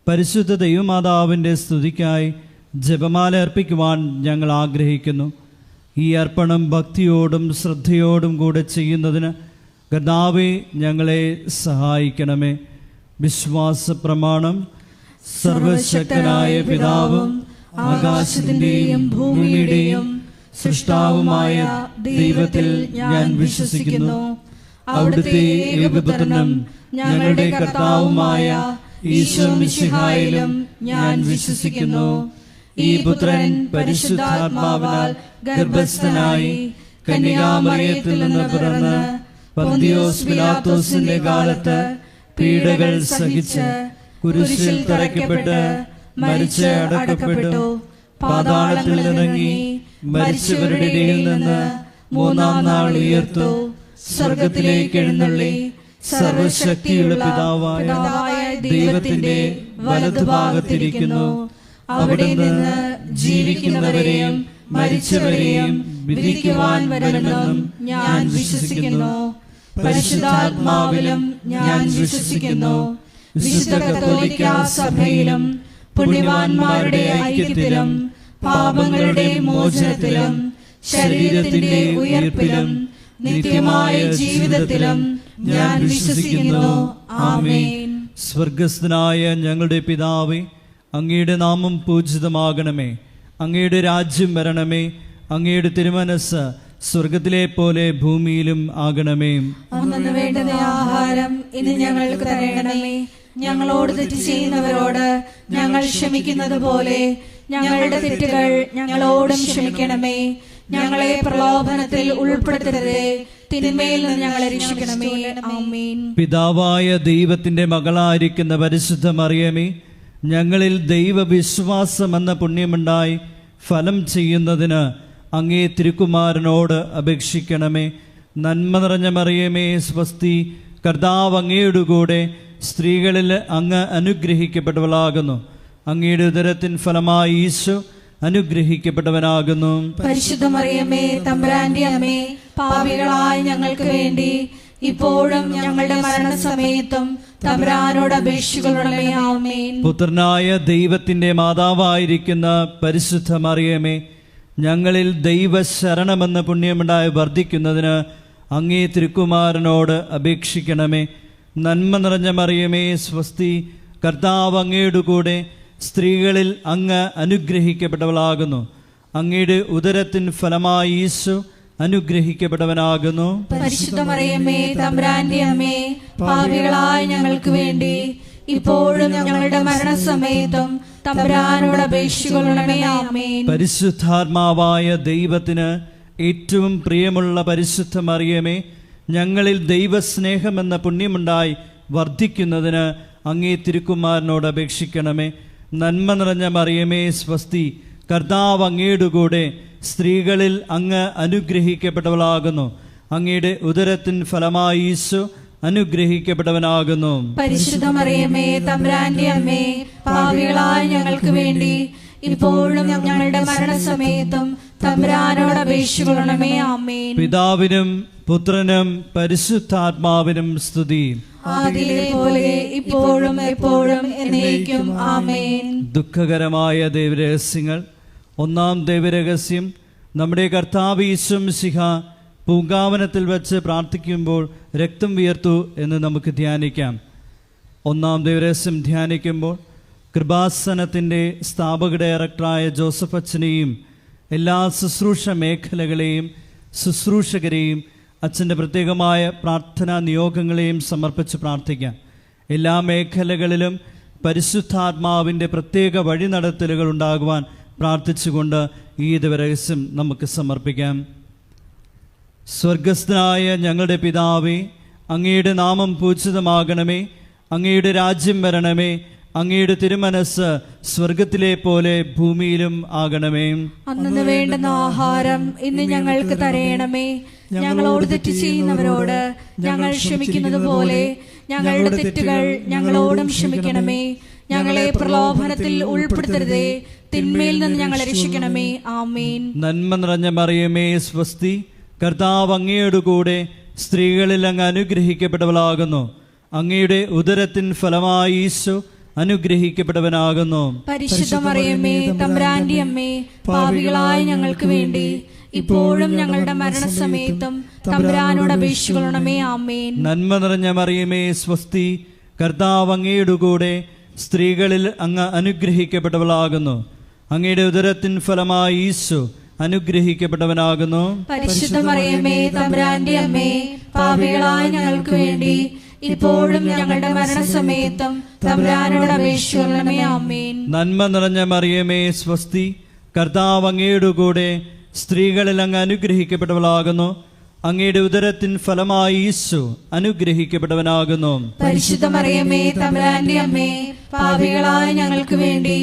പരിശുദ്ധ ദൈവമാതാവിൻ്റെ സ്തുതിക്കായി ജപമാല അർപ്പിക്കുവാൻ ഞങ്ങൾ ആഗ്രഹിക്കുന്നു. ഈ അർപ്പണം ഭക്തിയോടും ശ്രദ്ധയോടും കൂടെ ചെയ്യുന്നതിന് കർത്താവേ ഞങ്ങളെ സഹായിക്കണമേ. വിശ്വാസ പ്രമാണം. സർവശക്തനായ പിതാവും ആകാശത്തിന്റെയും ഭൂമിയുടെയും സൃഷ്ടാവുമായ ദൈവത്തിൽ ഞാൻ വിശ്വസിക്കുന്നു. അവിടുത്തെ ഏകപുത്രനും ഞങ്ങളുടെ കർത്താവുമായ ഈശോ മിശിഹായിലും ഞാൻ വിശ്വസിക്കുന്നു. ഈ പുത്രൻ പരിശുദ്ധാത്മാവിനാൽ ഗർഭസ്ഥനായി കന്യകാമറിയത്തിൽ നിന്ന് പിറന്ന് പന്തിയോസ് പിലാത്തോസിന്റെ കാലത്ത് പീഡകൾ സഹിച്ച് കുരിശിൽ തറയ്ക്കപ്പെട്ട് മരിച്ച് അടക്കപ്പെട്ടു, പാതാളത്തിൽ ഇറങ്ങി മരിച്ചവരുടെ ഇടയിൽ നിന്ന് മൂന്നാം നാൾ ഉയർത്തു, സ്വർഗത്തിലേക്ക് എഴുന്നള്ളി സർവശക്തിയുള്ള പിതാവായ ദൈവത്തിന്റെ വലതുഭാഗത്തിരിക്കുന്നു. അവിടെ നിന്ന് ജീവിക്കുന്നവരെയും മരിച്ചവരെയും വിധിക്കുവാൻ വരുമെന്നും ഞാൻ വിശ്വസിക്കുന്നു. പരിശുദ്ധാത്മാവിലും ഞാൻ വിശ്വസിക്കുന്നു. വിശുദ്ധ കത്തോലിക്ക സഭയിലും പുണ്യവാന്മാരുടെ ഐക്യത്തിലും പാപങ്ങളുടെ മോചനത്തിലും ശരീരത്തിന്റെ ഉയർപ്പിലും നിത്യമായ ജീവിതത്തിലും ഞാൻ വിശ്വസിക്കുന്നു. ആമേൻ. സ്വർഗസ്ഥനായ ഞങ്ങളുടെ പിതാവേ, അങ്ങയുടെ നാമം പൂജിതമാകണമേ. അങ്ങയുടെ രാജ്യം വരണമേ. അങ്ങയുടെ തിരുമനസ്സ് സ്വർഗത്തിലെ പോലെ ഭൂമിയിലും ആകണമേ. അന്നു വേണ്ടുന്ന ആഹാരം ഇന്ന് ഞങ്ങൾക്ക് തരണമേ. ഞങ്ങളോട് തെറ്റ് ചെയ്യുന്നവരോട് ഞങ്ങൾ ക്ഷമിക്കുന്നത് പോലെ ഞങ്ങളുടെ തെറ്റുകൾ ഞങ്ങളോടും ക്ഷമിക്കണമേ. ഞങ്ങളെ പ്രലോഭനത്തിൽ ഉൾപ്പെടുത്തരുതേ, തിന്മയിൽ നിന്ന് ഞങ്ങളെ രക്ഷിക്കണമേ. ആമേൻ. പിതാവായ ദൈവത്തിന്റെ മകളായിരിക്കുന്ന പരിശുദ്ധ മറിയമേ, ഞങ്ങളിൽ ദൈവവിശ്വാസം എന്ന പുണ്യമുണ്ടായി ഫലം ചെയ്യുന്നതിന് അങ്ങേ തിരുക്കുമാരനോട് അപേക്ഷിക്കണമേ. നന്മ നിറഞ്ഞ മറിയമേ, സ്വസ്തി, കർത്താവ് അങ്ങയുടെ കൂടെ സ്ത്രീകളിൽ അങ്ങ് അനുഗ്രഹിക്കപ്പെട്ടവളാകുന്നു. അങ്ങയുടെ ഉദരത്തിൻ ഫലമായി ഈശോ അനുഗ്രഹിക്കപ്പെട്ടവനാകുന്നു. പരിശുദ്ധ മറിയമേ, തമ്പുരാന്റെ അമ്മേ, പാപികളായ ഞങ്ങൾക്ക് വേണ്ടി ഇപ്പോഴും ഞങ്ങളുടെ മരണസമയത്തും തമ്പുരാനോട് അപേക്ഷിക്കണമേ. ആമേൻ. പുത്രനായ ദൈവത്തിന്റെ മാതാവായിരിക്കുന്ന പരിശുദ്ധ മറിയമേ, ഞങ്ങളിൽ ദൈവശരണമെന്ന പുണ്യമുണ്ടായി വർദ്ധിക്കുന്നതിന് അങ്ങേ തിരുക്കുമാരനോട് അപേക്ഷിക്കണമേ. നന്മ നിറഞ്ഞ മറിയമേ, സ്വസ്തി, കർത്താവ് അങ്ങയുടെ കൂടെ സ്ത്രീകളിൽ അങ്ങ് അനുഗ്രഹിക്കപ്പെട്ടവളാകുന്നു. അങ്ങയുടെ ഉദരത്തിൻ ഫലമായി ഈശോ അനുഗ്രഹിക്കപ്പെട്ടവനാകുന്നു. പരിശുദ്ധ മറിയമേ, തമ്പുരാന്റെ അമ്മേ, പാപികളായ ഞങ്ങൾക്ക് വേണ്ടി ഇപ്പോഴും ഞങ്ങളുടെ മരണസമയത്തും തമ്പുരാനോട് അപേക്ഷിക്കണമേ. ആമേൻ. പരിശുദ്ധാത്മാവായ ദൈവത്തിന് ഏറ്റവും പ്രിയമുള്ള പരിശുദ്ധ മറിയമേ, ഞങ്ങളിൽ ദൈവസ്നേഹമെന്ന പുണ്യമുണ്ടായി വർദ്ധിക്കുന്നതിന് അങ്ങേ തിരുക്കുമാരനോട് അപേക്ഷിക്കണമേ. നന്മ നിറഞ്ഞ മറിയമേ, സ്വസ്തി, കർത്താവ് അങ്ങയുടെ കൂടെ സ്ത്രീകളിൽ അങ്ങ് അനുഗ്രഹിക്കപ്പെട്ടവളാകുന്നു. അങ്ങയുടെ ഉദരത്തിൻ ഫലമായി ഈശോ അനുഗ്രഹിക്കപ്പെട്ടവനാകുന്നു. പരിശുദ്ധ മറിയമേ, തമ്പുരാന്റെ അമ്മേ, പാപികളായ ഞങ്ങൾക്ക് വേണ്ടി ഇപ്പോഴും ഞങ്ങളുടെ മരണസമയത്തും തമ്പുരാനോട് അപേക്ഷിക്കണമേ. ആമേൻ. പിതാവിനും പുത്രനും പരിശുദ്ധാത്മാവിനും സ്തുതി. ആദിയിലെ പോലെ ഇപ്പോഴും എപ്പോഴും എന്നേക്കും. ആമേൻ. ദുഃഖകരമായ ദൈവരഹസ്യങ്ങൾ. ഒന്നാം ദൈവരഹസ്യം, നമ്മുടെ കർത്താവ് ഈശോ മിശിഹ പൂങ്കാവനത്തിൽ വെച്ച് പ്രാർത്ഥിക്കുമ്പോൾ രക്തം വിയർത്തു എന്ന് നമുക്ക് ധ്യാനിക്കാം. ഒന്നാം ദൈവരഹസ്യം ധ്യാനിക്കുമ്പോൾ കൃപാസനത്തിൻ്റെ സ്ഥാപക ഡയറക്ടറായ ജോസഫ് അച്ഛനെയും എല്ലാ ശുശ്രൂഷ മേഖലകളെയും ശുശ്രൂഷകരെയും അച്ഛൻ്റെ പ്രത്യേകമായ പ്രാർത്ഥനാ നിയോഗങ്ങളെയും സമർപ്പിച്ച് പ്രാർത്ഥിക്കാം. എല്ലാ മേഖലകളിലും പരിശുദ്ധാത്മാവിൻ്റെ പ്രത്യേക വഴിനടത്തലുകൾ ഉണ്ടാകുവാൻ പ്രാർത്ഥിച്ചുകൊണ്ട് ഈ ദിവരഹസ്യം നമുക്ക് സമർപ്പിക്കാം. സ്വർഗസ്ഥനായ ഞങ്ങളുടെ പിതാവേ, അങ്ങയുടെ നാമം പൂജിതമാകണമേ. അങ്ങയുടെ രാജ്യം വരണമേ. അങ്ങയുടെ തിരുമനസ് സ്വർഗത്തിലെ പോലെ ഭൂമിയിലും ആകണമേ. അന്നു വേണ്ടുന്ന ആഹാരം ഇന്ന് ഞങ്ങൾക്ക് തരയണമേ. ഞങ്ങളോട് തെറ്റ് ചെയ്യുന്നവരോട് ഞങ്ങൾ ക്ഷമിക്കുന്നത് പോലെ ഞങ്ങളുടെ തെറ്റുകൾ ഞങ്ങളോടും ക്ഷമിക്കണമേ. ഞങ്ങളെ പ്രലോഭനത്തിൽ ഉൾപ്പെടുത്തരുതേ, തിന്മയിൽ നിന്ന് ഞങ്ങളെ രക്ഷിക്കണമേ. ആമേൻ. നന്മ നിറഞ്ഞ മറിയമേ, സ്വസ്തി, കർത്താവ് അങ്ങയുടെ കൂടെ സ്ത്രീകളിൽ അങ്ങ് അനുഗ്രഹിക്കപ്പെട്ടവളാകുന്നു. അങ്ങയുടെ ഉദരത്തിൻ ഫലമായി ഈശോ അനുഗ്രഹിക്കപ്പെട്ടവനാകുന്നു. പരിശുദ്ധ മറിയമേ, തമ്പുരാന്റെ അമ്മേ, പാപികളായ ഞങ്ങൾക്ക് വേണ്ടി ഇപ്പോഴും ഞങ്ങളുടെ മരണസമയത്തും തമ്പുരാനോട് അപേക്ഷിക്കണമേ. ആമേൻ. നന്മ നിറഞ്ഞ മറിയമേ, സ്വസ്തി, കർത്താവ് അങ്ങയുടെ കൂടെ സ്ത്രീകളിൽ അങ്ങ് അനുഗ്രഹിക്കപ്പെട്ടവളാകുന്നു. അങ്ങയുടെ ഉദരത്തിൻ ഫലമായി ഈശോ അനുഗ്രഹിക്കപ്പെട്ടവനാകുന്നു. പരിശുദ്ധ മറിയമേ, തമ്പുരാന്റെ അമ്മേ, പാപികളായ ഞങ്ങൾക്ക് വേണ്ടി ഇപ്പോഴും ഞങ്ങളുടെ മരണസമയത്തും തമ്പുരാനോട് അപേക്ഷിക്കണമേ. ആമേൻ. നന്മ നിറഞ്ഞ മറിയമേ സ്വസ്തി, കർത്താവ് അങ്ങയുടെ കൂടെ സ്ത്രീകളിൽ അങ്ങ് അനുഗ്രഹിക്കപ്പെട്ടവളാകുന്നു. അങ്ങയുടെ ഉദരത്തിൻ ഫലമായി ഈശോ അനുഗ്രഹിക്കപ്പെട്ടവനാകുന്നു. പരിശുദ്ധ മറിയമേ തമ്പുരാന്റെ അമ്മേ, പാപികളായ ഞങ്ങൾക്ക് വേണ്ടി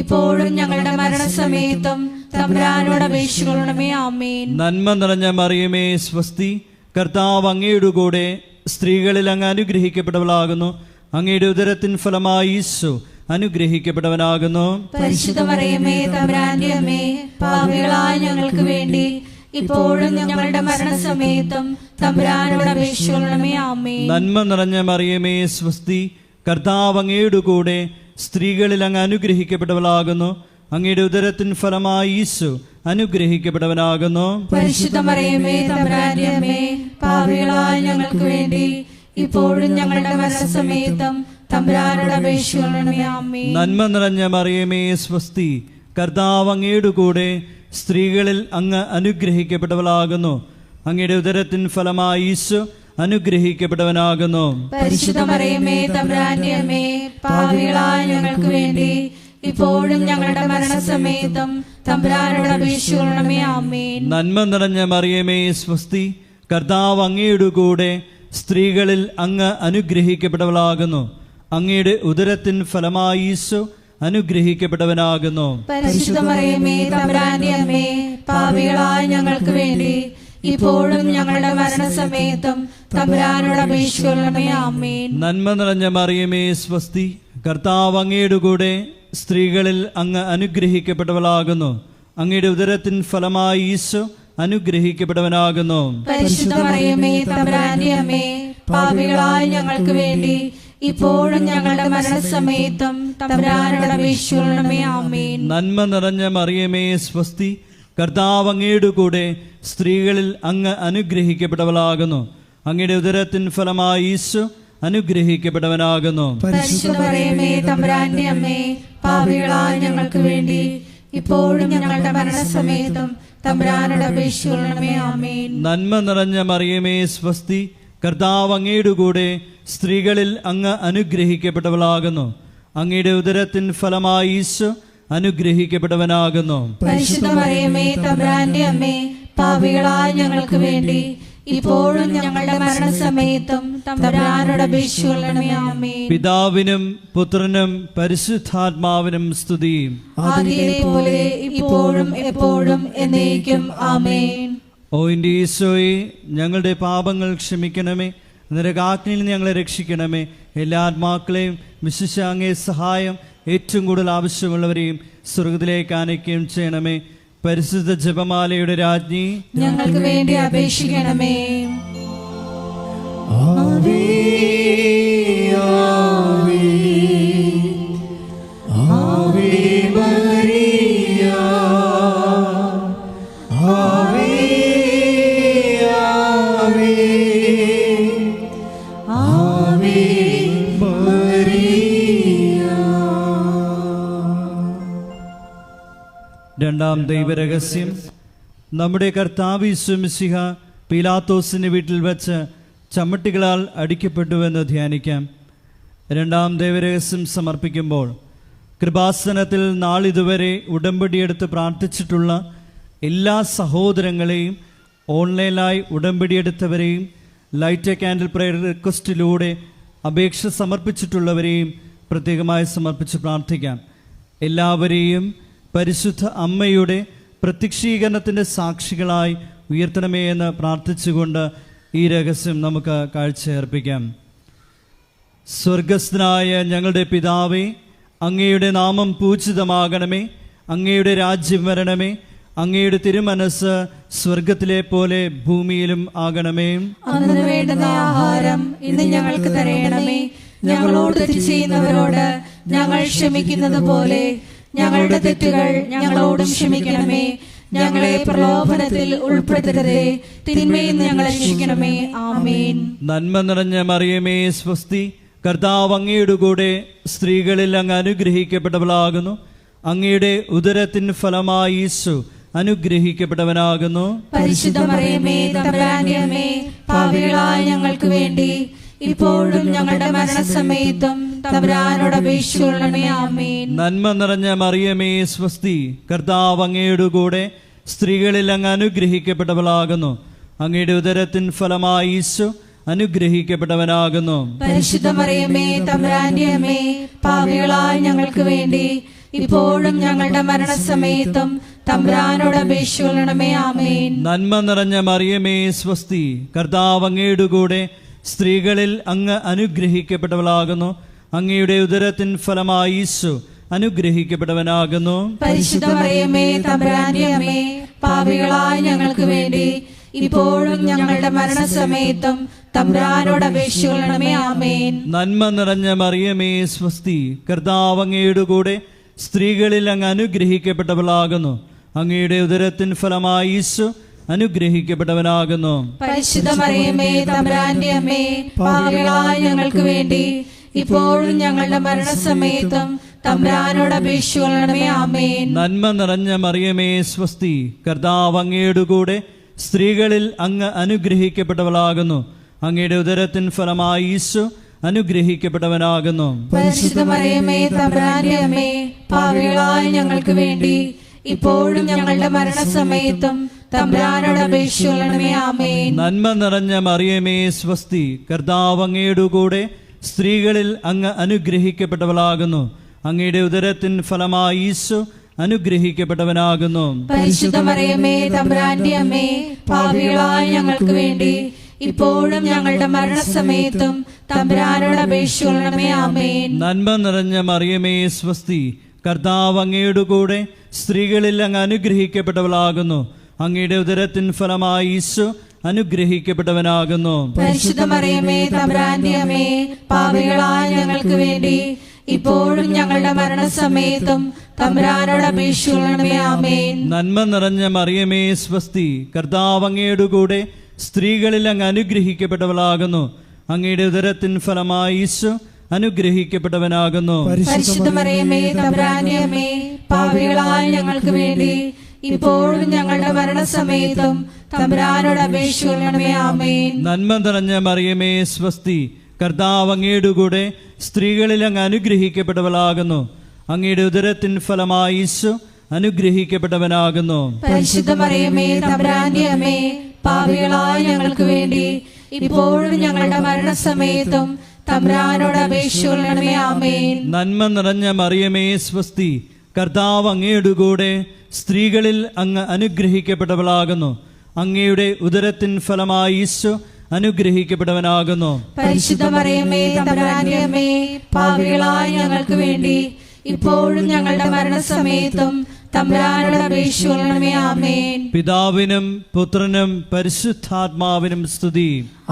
ഇപ്പോഴും ഞങ്ങളുടെ മരണസമയത്തും തമ്പുരാനോട് അപേക്ഷിക്കണമേ. ആമേൻ. നന്മ നിറഞ്ഞ മറിയമേ സ്വസ്തി, കർത്താവ് അങ്ങയുടെ കൂടെ സ്ത്രീകളിൽ അങ്ങ് അനുഗ്രഹിക്കപ്പെട്ടവളാകുന്നു. അങ്ങയുടെ ഉദരത്തിൻ ഫലമായി ഈശോ അനുഗ്രഹിക്കപ്പെട്ടവനാകുന്നു. പരിശുദ്ധ മറിയമേ തമ്പുരാന്റെ അമ്മേ, പാപികളായ ഞങ്ങൾക്ക് വേണ്ടി ഇപ്പോഴും ഞങ്ങളുടെ മരണസമയത്തും തമ്പുരാനോട് അപേക്ഷിക്കണമേ. ആമേൻ. നന്മ നിറഞ്ഞ മറിയമേ സ്വസ്തി, കർത്താവ് അങ്ങയുടെ കൂടെ സ്ത്രീകളിൽ അങ്ങ് അനുഗ്രഹിക്കപ്പെട്ടവളാകുന്നു. അങ്ങയുടെ ഉദരത്തിൻ ഫലമായി ഈശോ അനുഗ്രഹിക്കപ്പെട്ടവനാകുന്നു. പരിശുദ്ധ മറിയമേ തമ്പുരാന്റെ അമ്മേ, പാപികളായ ഞങ്ങൾക്ക് വേണ്ടി ഇപ്പോഴും ഞങ്ങളുടെ മരണസമയത്തും തമ്പുരാനോട് അപേക്ഷിക്കണമേ. ആമേൻ. നന്മ നിറഞ്ഞ മറിയമേ സ്വസ്തി, കർത്താവ് അങ്ങയുടെ കൂടെ സ്ത്രീകളിൽ അങ്ങ് അനുഗ്രഹിക്കപ്പെട്ടവളാകുന്നു. അങ്ങയുടെ ഉദരത്തിൻ ഫലമായി ഈശോ അനുഗ്രഹിക്കപ്പെട്ടവനാകുന്നു. പരിശുദ്ധ മറിയമേ തമ്പുരാന്റെ അമ്മേ, പാപികളായ ഞങ്ങൾക്ക് വേണ്ടി ഇപ്പോഴും ഞങ്ങളുടെ മരണസമയത്തും തമ്പുരാനോട് അപേക്ഷിക്കണമേ. ആമേൻ. നന്മ നിറഞ്ഞ മറിയമേ സ്വസ്തി, കർത്താവ് അങ്ങയുടെ കൂടെ സ്ത്രീകളിൽ അങ്ങ് അനുഗ്രഹിക്കപ്പെട്ടവളാകുന്നു. അങ്ങയുടെ ഉദരത്തിൻ ഫലമായി ഈശോ അനുഗ്രഹിക്കപ്പെട്ടവനാകുന്നു. പരിശുദ്ധ മറിയമേ തമ്പുരാന്റെ അമ്മേ, പാപികളായ ഞങ്ങൾക്ക് വേണ്ടി ഇപ്പോഴും ഞങ്ങളുടെ മരണസമയത്തും തമ്പുരാനോട് അപേക്ഷിക്കണമേ. ആമേൻ. നന്മ നിറഞ്ഞ മറിയമേ സ്വസ്തി, കർത്താവ് അങ്ങയുടെ കൂടെ സ്ത്രീകളിൽ അങ്ങ് അനുഗ്രഹിക്കപ്പെട്ടവളാകുന്നു. അങ്ങയുടെ ഉദരത്തിൻ ഫലമായി ഈശോ അനുഗ്രഹിക്കപ്പെട്ടവനാകുന്നു. പരിശുദ്ധ മറിയമേ തമ്പുരാന്റെ അമ്മേ, പാപികളായ ഞങ്ങൾക്ക് വേണ്ടി ഇപ്പോഴും ഞങ്ങളുടെ മരണസമയത്തും തമ്പുരാനോട് അപേക്ഷിക്കണമേ. ആമേൻ. നന്മ നിറഞ്ഞ മറിയമേ സ്വസ്തി, കർത്താവ് അങ്ങയുടെ കൂടെ സ്ത്രീകളിൽ അങ്ങ് അനുഗ്രഹിക്കപ്പെട്ടവളാകുന്നു. അങ്ങയുടെ ഉദരത്തിൻ ഫലമായി ഈശോ അനുഗ്രഹിക്കപ്പെട്ടവനാകുന്നു. പരിശുദ്ധ മറിയമേ തമ്പുരാന്റെ അമ്മേ, പാപികളായ ഞങ്ങൾക്ക് വേണ്ടി ഇപ്പോഴും ഞങ്ങളുടെ മരണസമയത്തും തമ്പുരാനോട് അപേക്ഷിക്കണമേ. ആമേൻ. നന്മ നിറഞ്ഞ മറിയമേ സ്വസ്തി, കർത്താവ് അങ്ങയുടെ കൂടെ സ്ത്രീകളിൽ അങ്ങ് അനുഗ്രഹിക്കപ്പെട്ടവളാകുന്നു. അങ്ങയുടെ ഉദരത്തിൻ ഫലമായി ഈശോ അനുഗ്രഹിക്കപ്പെട്ടവനാകുന്നു. പരിശുദ്ധ മറിയമേ തമ്പുരാന്റെ അമ്മേ, പാപികളായ ഞങ്ങൾക്ക് വേണ്ടി ഇപ്പോഴും ഞങ്ങളുടെ മരണസമയത്തും തമ്പുരാനോട് അപേക്ഷിക്കണമേ. ആമേൻ. പിതാവിനും പുത്രനും പരിശുദ്ധാത്മാവിനും സ്തുതി. ആദിയിലെ പോലെ ഇപ്പോഴും എപ്പോഴും എന്നേക്കും. ആമേൻ. ഓ എൻ്റെ ഈശോയെ, ഞങ്ങളുടെ പാപങ്ങൾ ക്ഷമിക്കണമേ, നരകാഗ്നിയിൽ നിന്ന് ഞങ്ങളെ രക്ഷിക്കണമേ. എല്ലാ ആത്മാക്കളെയും വിശിഷ്യ അങ്ങേ സഹായം ഏറ്റവും കൂടുതൽ ആവശ്യമുള്ളവരെയും സ്വർഗത്തിലേക്ക് ആനയിക്കുകയും ചെയ്യണമേ. പരിശുദ്ധ ജപമാലയുടെ രാജ്ഞി, ഞങ്ങൾക്ക് വേണ്ടി അപേക്ഷിക്കണമേ. ആവേ ആവേ ആവേ മരിയ, ആവേ ആവേ ആവേ മരിയ. രണ്ടാം ദൈവരഹസ്യം. നമ്മുടെ കർത്താവ് യേശു മിശിഹ പീലാത്തോസിന്റെ വീട്ടിൽ വെച്ച് ചമ്മട്ടികളാൽ അടിക്കപ്പെട്ടുവെന്ന് ധ്യാനിക്കാം. രണ്ടാം ദൈവരഹസ്യം സമർപ്പിക്കുമ്പോൾ കൃപാസനത്തിൽ നാളിതുവരെ ഉടമ്പടിയെടുത്ത് പ്രാർത്ഥിച്ചിട്ടുള്ള എല്ലാ സഹോദരങ്ങളെയും, ഓൺലൈനായി ഉടമ്പടിയെടുത്തവരെയും, ലൈറ്റ് എ കാൻഡിൽ പ്രയർ റിക്വസ്റ്റിലൂടെ അപേക്ഷ സമർപ്പിച്ചിട്ടുള്ളവരെയും പ്രത്യേകമായി സമർപ്പിച്ച് പ്രാർത്ഥിക്കാം. എല്ലാവരെയും പരിശുദ്ധ അമ്മയുടെ പ്രത്യക്ഷീകരണത്തിൻ്റെ സാക്ഷികളായി ഉയർത്തണമേ എന്ന് പ്രാർത്ഥിച്ചുകൊണ്ട് ഈ രഹസ്യം നമുക്ക് കാഴ്ചയർപ്പിക്കാം. സ്വർഗസ്ഥനായ ഞങ്ങളുടെ പിതാവേ, അങ്ങയുടെ നാമം പൂജിതമാകണമേ. അങ്ങയുടെ രാജ്യം വരണമേ. അങ്ങയുടെ തിരുമനസ് സ്വർഗത്തിലെ പോലെ ഭൂമിയിലും ആകണമേ. അന്നു വേണ്ടുന്ന ആഹാരം ഇന്ന് ഞങ്ങൾക്ക് തരയണമേ. ഞങ്ങളോട് തെറ്റ് ചെയ്യുന്നവരോട് ഞങ്ങൾ ക്ഷമിക്കുന്നത് പോലെ ഞങ്ങളുടെ തെറ്റുകൾ ഞങ്ങളോടും ക്ഷമിക്കണമേ. ഞങ്ങളെ പ്രലോഭനത്തിൽ ഉൾപ്പെടുത്തരുതേ, തിന്മയിൽ നിന്ന് ഞങ്ങളെ രക്ഷിക്കണമേ. ആമേൻ. നന്മ നിറഞ്ഞ മറിയമേ സ്വസ്തി, കർത്താവ് അങ്ങയുടെ കൂടെ സ്ത്രീകളിൽ അങ്ങ് അനുഗ്രഹിക്കപ്പെട്ടവളാകുന്നു. അങ്ങയുടെ ഉദരത്തിൻ ഫലമായി ഈശോ അനുഗ്രഹിക്കപ്പെട്ടവനാകുന്നു. പരിശുദ്ധ മറിയമേ തമ്പുരാന്റെ അമ്മേ, പാപികളായ ഞങ്ങൾക്ക് വേണ്ടി ഇപ്പോഴും ഞങ്ങളുടെ മരണസമയത്തും തമ്പുരാനോട് അപേക്ഷിച്ചുകൊള്ളണമേ. ആമേൻ. നന്മ നിറഞ്ഞ മറിയമേ സ്വസ്തി, കർത്താവ് അങ്ങയുടെ കൂടെ സ്ത്രീകളിൽ അങ്ങ് അനുഗ്രഹിക്കപ്പെട്ടവളാകുന്നു. അങ്ങയുടെ ഉദരത്തിൻ ഫലമായി ഈശോ അനുഗ്രഹിക്കപ്പെട്ടവനാകുന്നു. പരിശുദ്ധ മറിയമേ തമ്പുരാന്റെ അമ്മേ, പാപികളായ ഞങ്ങൾക്ക് വേണ്ടി ഇപ്പോഴും ഞങ്ങളുടെ മരണസമയത്തും തമ്പുരാനോട് അപേക്ഷിച്ചുകൊള്ളണമേ. ആമേൻ. നന്മ നിറഞ്ഞ മറിയമേ സ്വസ്തി, കർത്താവ് അങ്ങയുടെ കൂടെ സ്ത്രീകളിൽ അങ്ങ് അനുഗ്രഹിക്കപ്പെട്ടവളാകുന്നു. അങ്ങയുടെ ഉദരത്തിൻ ഫലമായി ഈശോ അനുഗ്രഹിക്കപ്പെട്ടവനാകുന്നു. പരിശുദ്ധ മറിയമേ തമ്പുരാന്റെ അമ്മേ, പാപികളായ ഞങ്ങൾക്ക് വേണ്ടി ഇപ്പോഴും ഞങ്ങളുടെ മരണസമയത്തും തമ്പുരാനോട് അപേക്ഷിച്ചുകൊള്ളണമേ. ആമേൻ. നന്മ നിറഞ്ഞ മറിയമേ സ്വസ്തി, കർത്താവ് അങ്ങയുടെ കൂടെ സ്ത്രീകളിൽ അങ്ങ് അനുഗ്രഹിക്കപ്പെട്ടവളാകുന്നു. അങ്ങയുടെ ഉദരത്തിൻ ഫലമായി ഈശോ അനുഗ്രഹിക്കപ്പെട്ടവനാകുന്നു. പരിശുദ്ധ മറിയമേ തമ്പുരാന്റെ അമ്മേ, പാപികളായ ഞങ്ങൾക്ക് വേണ്ടി ഇപ്പോഴും ഞങ്ങളുടെ മരണസമയത്തും തമ്പുരാനോട് അപേക്ഷിച്ചുകൊള്ളണമേ. ആമേൻ. നന്മ നിറഞ്ഞ മറിയമേ സ്വസ്തി, കർത്താവ് അങ്ങയുടെ കൂടെ സ്ത്രീകളിൽ അങ്ങ് അനുഗ്രഹിക്കപ്പെട്ടവളാകുന്നു. അങ്ങയുടെ ഉദരത്തിൻ ഫലമായി ഈശോ അനുഗ്രഹിക്കപ്പെട്ടവനാകുന്നു. പരിശുദ്ധ മറിയമേ തമ്പുരാന്റെ അമ്മേ, പാപികളായ ഞങ്ങൾക്ക് വേണ്ടി ഇപ്പോഴും ഞങ്ങളുടെ മരണസമയത്തും തമ്പുരാനോട് അപേക്ഷിച്ചുകൊള്ളണമേ. ആമേൻ. നന്മ നിറഞ്ഞ മറിയമേ സ്വസ്തി, കർത്താവ് അങ്ങയുടെ കൂടെ സ്ത്രീകളിൽ അങ്ങ് അനുഗ്രഹിക്കപ്പെട്ടവളാകുന്നു. അങ്ങയുടെ ഉദരത്തിൻ ഫലമായി ഈശോ അനുഗ്രഹിക്കപ്പെട്ടവനാകുന്നു. പരിശുദ്ധ മറിയമേ തമ്പുരാന്റെ അമ്മേ, പാപികളായ ഞങ്ങൾക്ക് വേണ്ടി ഇപ്പോഴും ഞങ്ങളുടെ മരണസമയത്തും തമ്പുരാനോട് അപേക്ഷിച്ചുകൊള്ളണമേ. ആമേൻ. നന്മ നിറഞ്ഞ മറിയമേ സ്വസ്തി, കർത്താവ് അങ്ങയുടെ കൂടെ സ്ത്രീകളിൽ അങ്ങ് അനുഗ്രഹിക്കപ്പെട്ടവളാകുന്നു. അങ്ങയുടെ ഉദരത്തിൻ ഫലമായി ഈശോ അനുഗ്രഹിക്കപ്പെട്ടവനാകുന്നു. പരിശുദ്ധ മറിയമേ തമ്പുരാന്റെ അമ്മേ, പാപികളായ ഞങ്ങൾക്ക് വേണ്ടി ഇപ്പോഴും ഞങ്ങളുടെ മരണസമയത്തും തമ്പുരാനോട് അപേക്ഷിച്ചുകൊള്ളണമേ. ആമേൻ. നന്മ നിറഞ്ഞ മറിയമേ സ്വസ്തി, കർത്താവ് അങ്ങയുടെ കൂടെ സ്ത്രീകളിൽ അങ്ങ് അനുഗ്രഹിക്കപ്പെട്ടവളാകുന്നു. അങ്ങയുടെ ഉദരത്തിൻ ഫലമായി ഈശോ അനുഗ്രഹിക്കപ്പെട്ടവനാകുന്നു. പരിശുദ്ധ മറിയമേ തമ്പുരാന്റെ അമ്മേ, പാപികളായ ഞങ്ങൾക്ക് വേണ്ടി ഇപ്പോഴും ഞങ്ങളുടെ മരണസമയത്തും തമ്പുരാനോട് അപേക്ഷിച്ചുകൊള്ളണമേ. ആമേൻ. നന്മ നിറഞ്ഞ മറിയമേ സ്വസ്തി, കർത്താവ് അങ്ങയുടെ കൂടെ സ്ത്രീകളിൽ അങ്ങ് അനുഗ്രഹിക്കപ്പെട്ടവളാകുന്നു. അങ്ങയുടെ ഉദരത്തിൻ ഫലമായി ഈശോ അനുഗ്രഹിക്കപ്പെട്ടവനാകുന്നു. പരിശുദ്ധ മറിയമേ തമ്പുരാന്റെ അമ്മേ, പാപികളായ ഞങ്ങൾക്ക് വേണ്ടി ഇപ്പോഴും ഞങ്ങളുടെ മരണസമയത്തും തമ്പുരാനോട് അപേക്ഷിച്ചുകൊള്ളണമേ. ആമേൻ. നന്മ നിറഞ്ഞ മറിയമേ സ്വസ്തി, കർത്താവ് അങ്ങയുടെ കൂടെ സ്ത്രീകളിൽ അങ്ങ് അനുഗ്രഹിക്കപ്പെട്ടവളാകുന്നു. അങ്ങയുടെ ഉദരത്തിൻ ഫലമായി ഈശോ അനുഗ്രഹിക്കപ്പെട്ടവനാകുന്നു. പരിശുദ്ധ മറിയമേ തമ്പുരാന്റെ അമ്മേ, പാപികളായ ഞങ്ങൾക്ക് വേണ്ടി ഇപ്പോഴും ഞങ്ങളുടെ മരണസമയത്തും തമ്പുരാനോട് അപേക്ഷിച്ചുകൊള്ളണമേ. ആമേൻ. പിതാവിനും പുത്രനും പരിശുദ്ധാത്മാവിനും സ്തുതി.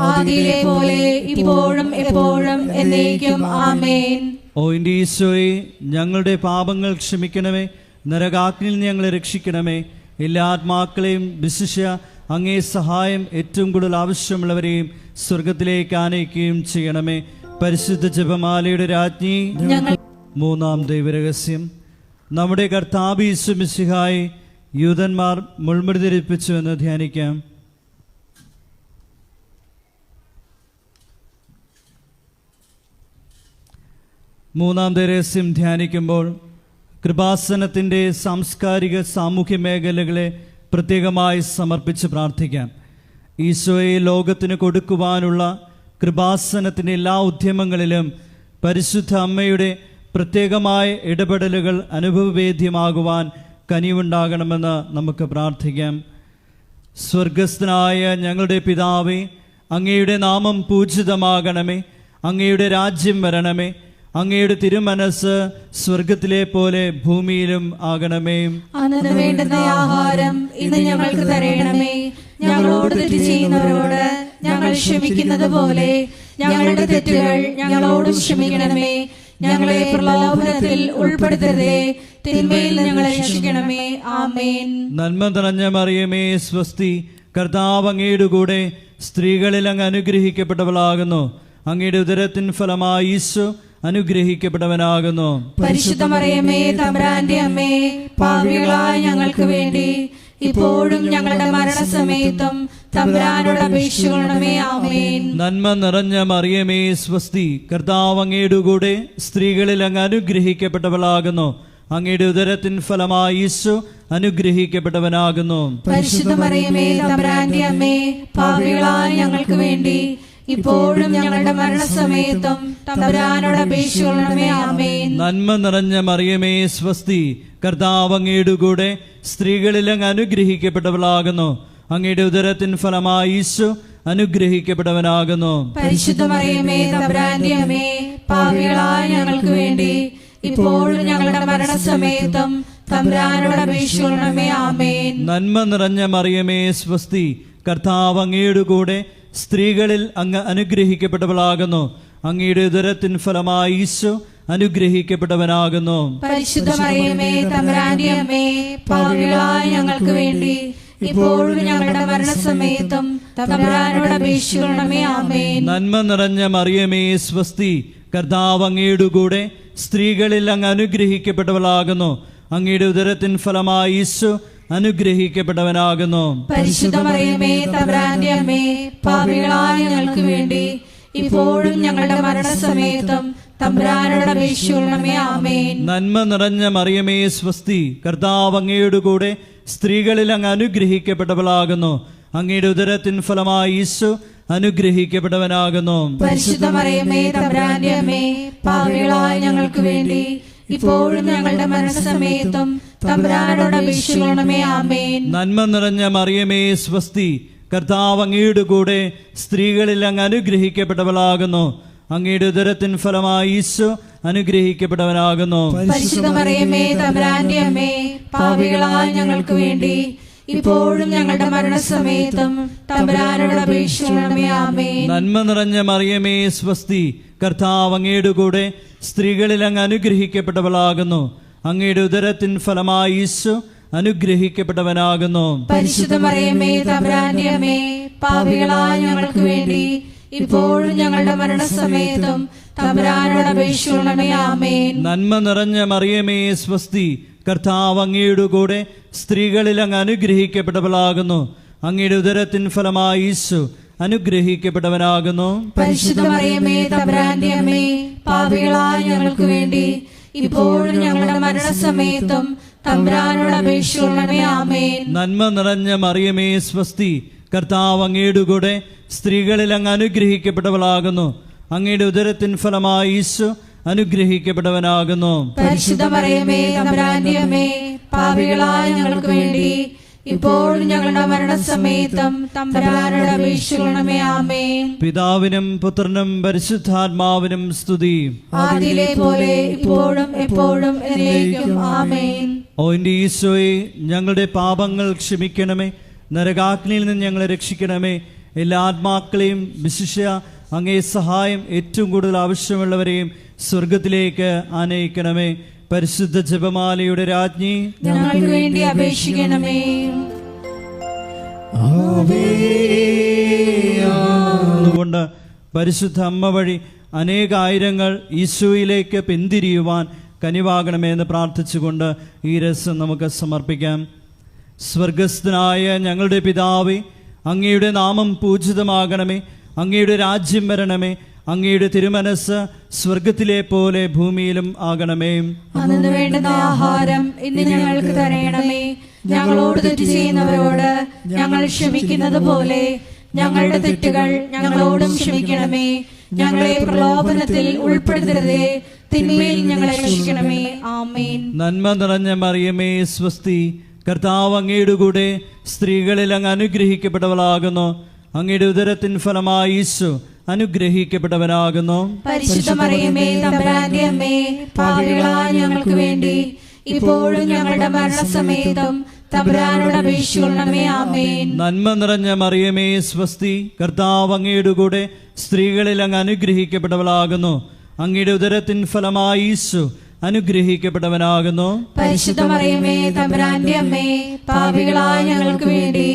ആദിയിലെ പോലെ ഇപ്പോഴും എപ്പോഴും എന്നേക്കും. ആമേൻ. ഓ എൻ്റെ ഈശോയെ, ഞങ്ങളുടെ പാപങ്ങൾ ക്ഷമിക്കണമേ, നരകാഗ്നിയിൽ ഞങ്ങളെ രക്ഷിക്കണമേ. എല്ലാ ആത്മാക്കളെയും വിശിഷ്യ അങ്ങേ സഹായം ഏറ്റവും കൂടുതൽ ആവശ്യമുള്ളവരെയും സ്വർഗത്തിലേക്ക് ആനയിക്കുകയും ചെയ്യണമേ. പരിശുദ്ധ ജപമാലയുടെ രാജ്ഞി. മൂന്നാം ദൈവരഹസ്യം. നമ്മുടെ കർത്താവ് യേശു മിശിഹായെ യൂതന്മാർ മുൾമുടി ധരിപ്പിച്ചു എന്ന് ധ്യാനിക്കാം. മൂന്നാം ദൈവരഹസ്യം ധ്യാനിക്കുമ്പോൾ കൃപാസനത്തിൻ്റെ സാംസ്കാരിക സാമൂഹ്യ മേഖലകളെ പ്രത്യേകമായി സമർപ്പിച്ച് പ്രാർത്ഥിക്കാം. ഈശോയെ ലോകത്തിന് കൊടുക്കുവാനുള്ള കൃപാസനത്തിൻ്റെ എല്ലാ ഉദ്യമങ്ങളിലും പരിശുദ്ധ അമ്മയുടെ പ്രത്യേകമായ ഇടപെടലുകൾ അനുഭവവേദ്യമാകുവാൻ കനിവുണ്ടാകണമെന്ന് നമുക്ക് പ്രാർത്ഥിക്കാം. സ്വർഗസ്ഥനായ ഞങ്ങളുടെ പിതാവേ, അങ്ങയുടെ നാമം പൂജിതമാകണമേ. അങ്ങയുടെ രാജ്യം വരണമേ. അങ്ങയുടെ തിരുമനസ് സ്വർഗത്തിലെ പോലെ ഭൂമിയിലും ആകണമേ. അന്നു വേണ്ടുന്ന ആഹാരം ഇന്ന് ഞങ്ങൾക്ക് തരണമേ. ഞങ്ങളോട് തെറ്റ് ചെയ്യുന്നവരോട് ഞങ്ങൾ ക്ഷമിക്കുന്നത് പോലെ ഞങ്ങളുടെ തെറ്റുകൾ ഞങ്ങളോടും ക്ഷമിക്കണമേ. ഞങ്ങളെ പ്രലോഭനത്തിൽ ഉൾപ്പെടുത്തരുതേ, തിന്മയിൽ ഞങ്ങളെ രക്ഷിക്കണമേ. ആമേൻ. നന്മ നിറഞ്ഞ മറിയമേ സ്വസ്തി, കർത്താവ് അങ്ങയുടെ കൂടെ സ്ത്രീകളിൽ അങ്ങ് അനുഗ്രഹിക്കപ്പെട്ടവളാകുന്നു. അങ്ങയുടെ ഉദരത്തിൻ ഫലമായി ഈശോ അനുഗ്രഹിക്കപ്പെട്ടവനാകുന്നു. പരിശുദ്ധ മറിയമേ തമ്പുരാന്റെ അമ്മേ, പാപികളായ ഞങ്ങൾക്ക് വേണ്ടി ഇപ്പോഴും ഞങ്ങളുടെ മരണസമയത്തും തമ്പുരാനോട് അപേക്ഷിക്കണമേ. ആമേൻ. നന്മ നിറഞ്ഞ മറിയമേ സ്വസ്തി, കർത്താവ് അങ്ങയുടെ കൂടെ സ്ത്രീകളിൽ അങ്ങ് അനുഗ്രഹിക്കപ്പെട്ടവളാകുന്നു. അങ്ങയുടെ ഉദരത്തിൻ ഫലമായി ഈശോ അനുഗ്രഹിക്കപ്പെട്ടവനാകുന്നു. പരിശുദ്ധ മറിയമേ തമ്പുരാന്റെ അമ്മേ, പാപികളായ ഞങ്ങൾക്ക് വേണ്ടി ഇപ്പോഴും ഞങ്ങളുടെ മരണസമയത്തും തമ്പുരാനോട് അപേക്ഷിക്കണമേ. ആമേൻ. നന്മ നിറഞ്ഞ മറിയമേ സ്വസ്തി, കർത്താവ് അങ്ങയുടെ കൂടെ സ്ത്രീകളിൽ അങ്ങ് അനുഗ്രഹിക്കപ്പെട്ടവളാകുന്നു. അങ്ങയുടെ ഉദരത്തിൻ ഫലമായി ഈശോ അനുഗ്രഹിക്കപ്പെട്ടവനാകുന്നു. പരിശുദ്ധ മറിയമേ തമ്പുരാന്റെ അമ്മേ, പാപികളായ ഞങ്ങൾക്ക് വേണ്ടി ഇപ്പോഴും ഞങ്ങളുടെ മരണസമയത്തും തമ്പുരാനോട് അപേക്ഷിക്കണമേ. ആമേൻ. നന്മ നിറഞ്ഞ മറിയമേ സ്വസ്തി, കർത്താവ് അങ്ങയുടെ കൂടെ സ്ത്രീകളിൽ അങ്ങ് അനുഗ്രഹിക്കപ്പെട്ടവളാകുന്നു. അങ്ങയുടെ ഉദരത്തിൻ ഫലമായി ഈശോ അനുഗ്രഹിക്കപ്പെട്ടവനാകുന്നു. പരിശുദ്ധ മറിയമേ തമ്പുരാന്റെ അമ്മേ, പാപികളായ ഞങ്ങൾക്ക് വേണ്ടി ഇപ്പോഴും ഞങ്ങളുടെ മരണസമയത്തും തമ്പുരാനോട് അപേക്ഷിക്കണമേ. ആമേൻ. നന്മ നിറഞ്ഞ മറിയമേ സ്വസ്തി, കർത്താവ് അങ്ങയുടെ കൂടെ സ്ത്രീകളിൽ അങ്ങ് അനുഗ്രഹിക്കപ്പെട്ടവളാകുന്നു. അങ്ങയുടെ ഉദരത്തിൻ ഫലമായി ഈശോ അനുഗ്രഹിക്കപ്പെട്ടവനാകുന്നു. പരിശുദ്ധ മറിയമേ തമ്പുരാന്റെ അമ്മേ, പാപികളായ ഞങ്ങൾക്ക് വേണ്ടി ഇപ്പോഴും ഞങ്ങളുടെ മരണസമയത്തും തമ്പുരാനോട് അപേക്ഷിക്കണമേ. ആമേൻ. നന്മ നിറഞ്ഞ മറിയമേ സ്വസ്തി, കർത്താവ് അങ്ങയുടെ കൂടെ സ്ത്രീകളിൽ അങ്ങ് അനുഗ്രഹിക്കപ്പെട്ടവളാകുന്നു. അങ്ങയുടെ ഉദരത്തിൻ ഫലമായി ഈശോ അനുഗ്രഹിക്കപ്പെട്ടവനാകുന്നു. പരിശുദ്ധ മറിയമേ തമ്പുരാന്റെ അമ്മേ, പാപികളായ ഞങ്ങൾക്ക് വേണ്ടി ഇപ്പോഴും ഞങ്ങളുടെ മരണസമയത്തും തമ്പുരാനോട് അപേക്ഷിക്കണമേ. ആമേൻ. നന്മ നിറഞ്ഞ മറിയമേ സ്വസ്തി, കർത്താവ് അങ്ങയുടെ കൂടെ സ്ത്രീകളിൽ അങ്ങ് അനുഗ്രഹിക്കപ്പെട്ടവളാകുന്നു. അങ്ങയുടെ ഉദരത്തിൻ ഫലമായി ഈശോ അനുഗ്രഹിക്കപ്പെട്ടവനാകുന്നു. പരിശുദ്ധ മറിയമേ തമ്പുരാന്റെ അമ്മേ, പാപികളായ ഞങ്ങൾക്ക് വേണ്ടി ഇപ്പോഴും ഞങ്ങളുടെ മരണസമയത്തും തമ്പുരാനോട് അപേക്ഷിക്കണമേ. ആമേൻ. നന്മ നിറഞ്ഞ മറിയമേ സ്വസ്തി, കർത്താവ് അങ്ങയുടെ കൂടെ സ്ത്രീകളിൽ അങ്ങ് അനുഗ്രഹിക്കപ്പെട്ടവളാകുന്നു. അങ്ങയുടെ ഉദരത്തിൻ ഫലമായി ഈശോ അനുഗ്രഹിക്കപ്പെട്ടവനാകുന്നു. പരിശുദ്ധ മറിയമേ തമ്പുരാന്റെ അമ്മേ, പാപികളായ ഞങ്ങൾക്ക് വേണ്ടി ഇപ്പോഴും ഞങ്ങളുടെ മരണസമയത്തും തമ്പുരാനോട് അപേക്ഷിക്കണമേ. ആമേൻ. നന്മ നിറഞ്ഞ മറിയമേ സ്വസ്തി, കർത്താവ് അങ്ങയുടെ കൂടെ സ്ത്രീകളിൽ അങ്ങ് അനുഗ്രഹിക്കപ്പെട്ടവളാകുന്നു. അങ്ങയുടെ ഉദരത്തിൻ ഫലമായി ഈശോ അനുഗ്രഹിക്കപ്പെട്ടവനാകുന്നു. പരിശുദ്ധ മറിയമേ തമ്പുരാന്റെ അമ്മേ, പാപികളായ ഞങ്ങൾക്ക് വേണ്ടി ഇപ്പോഴും ഞങ്ങളുടെ മരണസമയത്തും തമ്പുരാനോട് അപേക്ഷിക്കണമേ. ആമേൻ. നന്മ നിറഞ്ഞ മറിയമേ സ്വസ്തി, കർത്താവ് അങ്ങയുടെ കൂടെ സ്ത്രീകളിൽ അങ്ങ് അനുഗ്രഹിക്കപ്പെട്ടവളാകുന്നു. അങ്ങയുടെ ഉദരത്തിൻ ഫലമായി ഈശോ അനുഗ്രഹിക്കപ്പെട്ടവനാകുന്നു. പരിശുദ്ധ മറിയമേ തമ്പുരാന്റെ അമ്മേ, പാപികളായ ഞങ്ങൾക്ക് വേണ്ടി ഇപ്പോഴും ഞങ്ങളുടെ മരണസമയത്തും തമ്പുരാനോട് അപേക്ഷിക്കണമേ. ആമേൻ. പിതാവിനും പുത്രനും പരിശുദ്ധാത്മാവിനും സ്തുതി. ആദിയിലെ പോലെ ഇപ്പോഴും എപ്പോഴും എന്നേക്കും. ആമേൻ. ഓ എൻ്റെ ഈശോയെ, ഞങ്ങളുടെ പാപങ്ങൾ ക്ഷമിക്കണമേ. നരകാഗ്നിയിൽ നിന്ന് ഞങ്ങളെ രക്ഷിക്കണമേ. എല്ലാ ആത്മാക്കളെയും വിശിഷ്യ അങ്ങേ സഹായം ഏറ്റവും കൂടുതൽ ആവശ്യമുള്ളവരെയും സ്വർഗത്തിലേക്ക് ആനയിക്കണമേ. പരിശുദ്ധ ജപമാലയുടെ രാജ്ഞി, ഞങ്ങൾക്ക് വേണ്ടി അപേക്ഷിക്കണമേ. അതുകൊണ്ട് പരിശുദ്ധ അമ്മ വഴി അനേകായിരങ്ങൾ ഈശോയിലേക്ക് പിന്തിരിയുവാൻ കനിവാകണമെന്ന് പ്രാർത്ഥിച്ചുകൊണ്ട് ഈ രസം നമുക്ക് സമർപ്പിക്കാം. സ്വർഗസ്ഥനായ ഞങ്ങളുടെ പിതാവേ, അങ്ങയുടെ നാമം പൂജിതമാകണമേ. അങ്ങയുടെ രാജ്യം വരണമേ. അങ്ങയുടെ തിരുമനസ് സ്വർഗത്തിലെ പോലെ ഭൂമിയിലും ആകണമേ. അന്നു വേണ്ടുന്ന ആഹാരം ഇന്ന് ഞങ്ങൾക്ക് തരണമേ. ഞങ്ങളോട് തെറ്റ് ചെയ്യുന്നവരോട് ഞങ്ങൾ ക്ഷമിക്കുന്നത് പോലെ ഞങ്ങളുടെ തെറ്റുകൾ ഞങ്ങളോടും ക്ഷമിക്കണമേ. ഞങ്ങളെ പ്രലോഭനത്തിൽ ഉൾപ്പെടുത്തരുതേ, തിന്മയിൽ ഞങ്ങളെ രക്ഷിക്കണമേ. ആമേൻ. നന്മ നിറഞ്ഞ മറിയമേ സ്വസ്തി, കർത്താവ് അങ്ങയുടെ കൂടെ സ്ത്രീകളിൽ അങ്ങ് അനുഗ്രഹിക്കപ്പെട്ടവളാകുന്നു. അങ്ങയുടെ ഉദരത്തിൻ ഫലമായി ഈശോ അനുഗ്രഹിക്കപ്പെട്ടവനാകുന്നു. പരിശുദ്ധ മറിയമേ തമ്പുരാന്റെ അമ്മേ, പാപികളായ ഞങ്ങൾക്ക് വേണ്ടി ഇപ്പോഴും ഞങ്ങളുടെ മരണസമയത്തും തമ്പുരാനോട് അപേക്ഷിക്കണമേ. ആമേൻ. നന്മ നിറഞ്ഞ മറിയമേ സ്വസ്തി, കർത്താവ് അങ്ങയുടെ കൂടെ സ്ത്രീകളിൽ അങ്ങ് അനുഗ്രഹിക്കപ്പെട്ടവളാകുന്നു. അങ്ങയുടെ ഉദരത്തിൻ ഫലമായി ഈശോ അനുഗ്രഹിക്കപ്പെട്ടവനാകുന്നു. പരിശുദ്ധ മറിയമേ തമ്പുരാന്റെ അമ്മേ, പാപികളായ ഞങ്ങൾക്ക് വേണ്ടി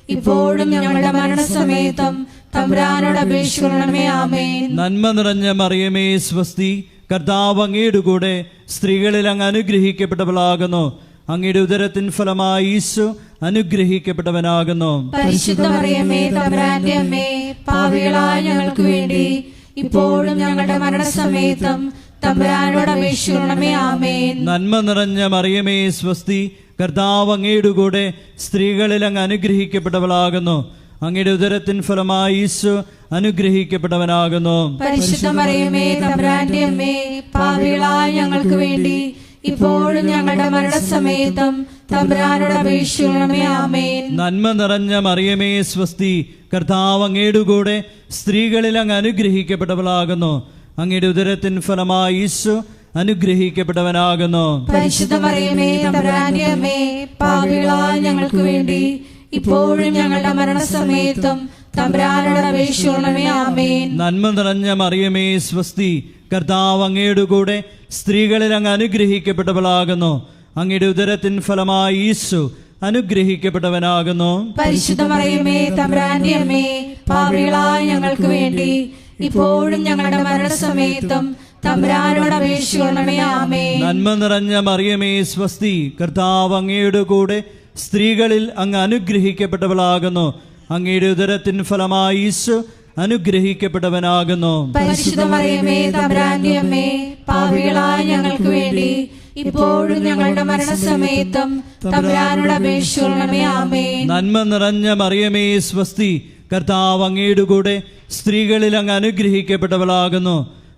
ഇപ്പോഴും ഞങ്ങളുടെ മരണസമയത്തും തമ്പുരാനോട് അപേക്ഷിക്കണമേ. ആമേൻ. നന്മ നിറഞ്ഞ മറിയമേ സ്വസ്തി, കർത്താവ് അങ്ങയുടെ കൂടെ സ്ത്രീകളിൽ അങ്ങ് അനുഗ്രഹിക്കപ്പെട്ടവളാകുന്നു. അങ്ങയുടെ ഉദരത്തിൻ ഫലമായി ഈശോ അനുഗ്രഹിക്കപ്പെട്ടവനാകുന്നു. പരിശുദ്ധ മറിയമേ തമ്പുരാന്റെ അമ്മേ, പാപികളായ ഞങ്ങൾക്ക് വേണ്ടി ഇപ്പോഴും ഞങ്ങളുടെ മരണസമയത്തും തമ്പുരാനോട് അപേക്ഷിക്കണമേ. ആമേൻ. നന്മ നിറഞ്ഞ മറിയമേ സ്വസ്തി, കർത്താവ് അങ്ങയുടെ കൂടെ സ്ത്രീകളിൽ അങ്ങ് അനുഗ്രഹിക്കപ്പെട്ടവളാകുന്നു. അങ്ങയുടെ ഉദരത്തിൻ ഫലമായി ഈശോ അനുഗ്രഹിക്കപ്പെട്ടവനാകുന്നു. പരിശുദ്ധ മറിയമേ തമ്പുരാന്റെ അമ്മേ, പാപികളായ ഞങ്ങൾക്ക് വേണ്ടി ഇപ്പോഴും ഞങ്ങളുടെ മരണസമയത്തും തമ്പുരാനോട് അപേക്ഷിക്കണമേ. ആമേൻ. നന്മ നിറഞ്ഞ മറിയമേ സ്വസ്തി, കർത്താവ് അങ്ങയുടെ കൂടെ സ്ത്രീകളിൽ അങ്ങ് അനുഗ്രഹിക്കപ്പെട്ടവളാകുന്നു. അങ്ങയുടെ ഉദരത്തിൻ ഫലമായി ഈശോ അനുഗ്രഹിക്കപ്പെട്ടവനാകുന്നു. പരിശുദ്ധ മറിയമേ തമ്പുരാന്റെ അമ്മേ, പാപികളായ ഞങ്ങൾക്ക് വേണ്ടി ഇപ്പോഴും ഞങ്ങളുടെ മരണസമയത്തും തമ്പുരാനോട് അപേക്ഷിക്കണമേ. ആമേൻ. നന്മ നിറഞ്ഞ മറിയമേ സ്വസ്തി, കർത്താവ് അങ്ങയുടെ കൂടെ സ്ത്രീകളിൽ അങ്ങ് അനുഗ്രഹിക്കപ്പെട്ടവളാകുന്നു. അങ്ങയുടെ ഉദരത്തിൻ ഫലമായി ഈശോ അനുഗ്രഹിക്കപ്പെട്ടവനാകുന്നു. പരിശുദ്ധ മറിയമേ തമ്പുരാന്റെ അമ്മേ, പാപികളായ ഞങ്ങൾക്ക് വേണ്ടി ഇപ്പോഴും ഞങ്ങളുടെ മരണസമയത്തും തമ്പുരാനോട് അപേക്ഷിക്കണമേ. ആമേൻ. നന്മ നിറഞ്ഞ മറിയമേ സ്വസ്തി, കർത്താവ് അങ്ങയുടെ കൂടെ സ്ത്രീകളിൽ അങ്ങ് അനുഗ്രഹിക്കപ്പെട്ടവളാകുന്നു. അങ്ങയുടെ ഉദരത്തിൻ ഫലമായി ഈശോ അനുഗ്രഹിക്കപ്പെട്ടവനാകുന്നു. പരിശുദ്ധ മറിയമേ തമ്പുരാന്റെ അമ്മേ, പാപികളായ ഞങ്ങൾക്ക് വേണ്ടി ഇപ്പോഴും ഞങ്ങളുടെ മരണസമയത്തും തമ്പുരാനോട് അപേക്ഷിക്കണമേ. ആമേൻ. നന്മ നിറഞ്ഞ മറിയമേ സ്വസ്തി, കർത്താവ് അങ്ങയുടെ കൂടെ സ്ത്രീകളിൽ അങ്ങ് അനുഗ്രഹിക്കപ്പെട്ടവളാകുന്നു.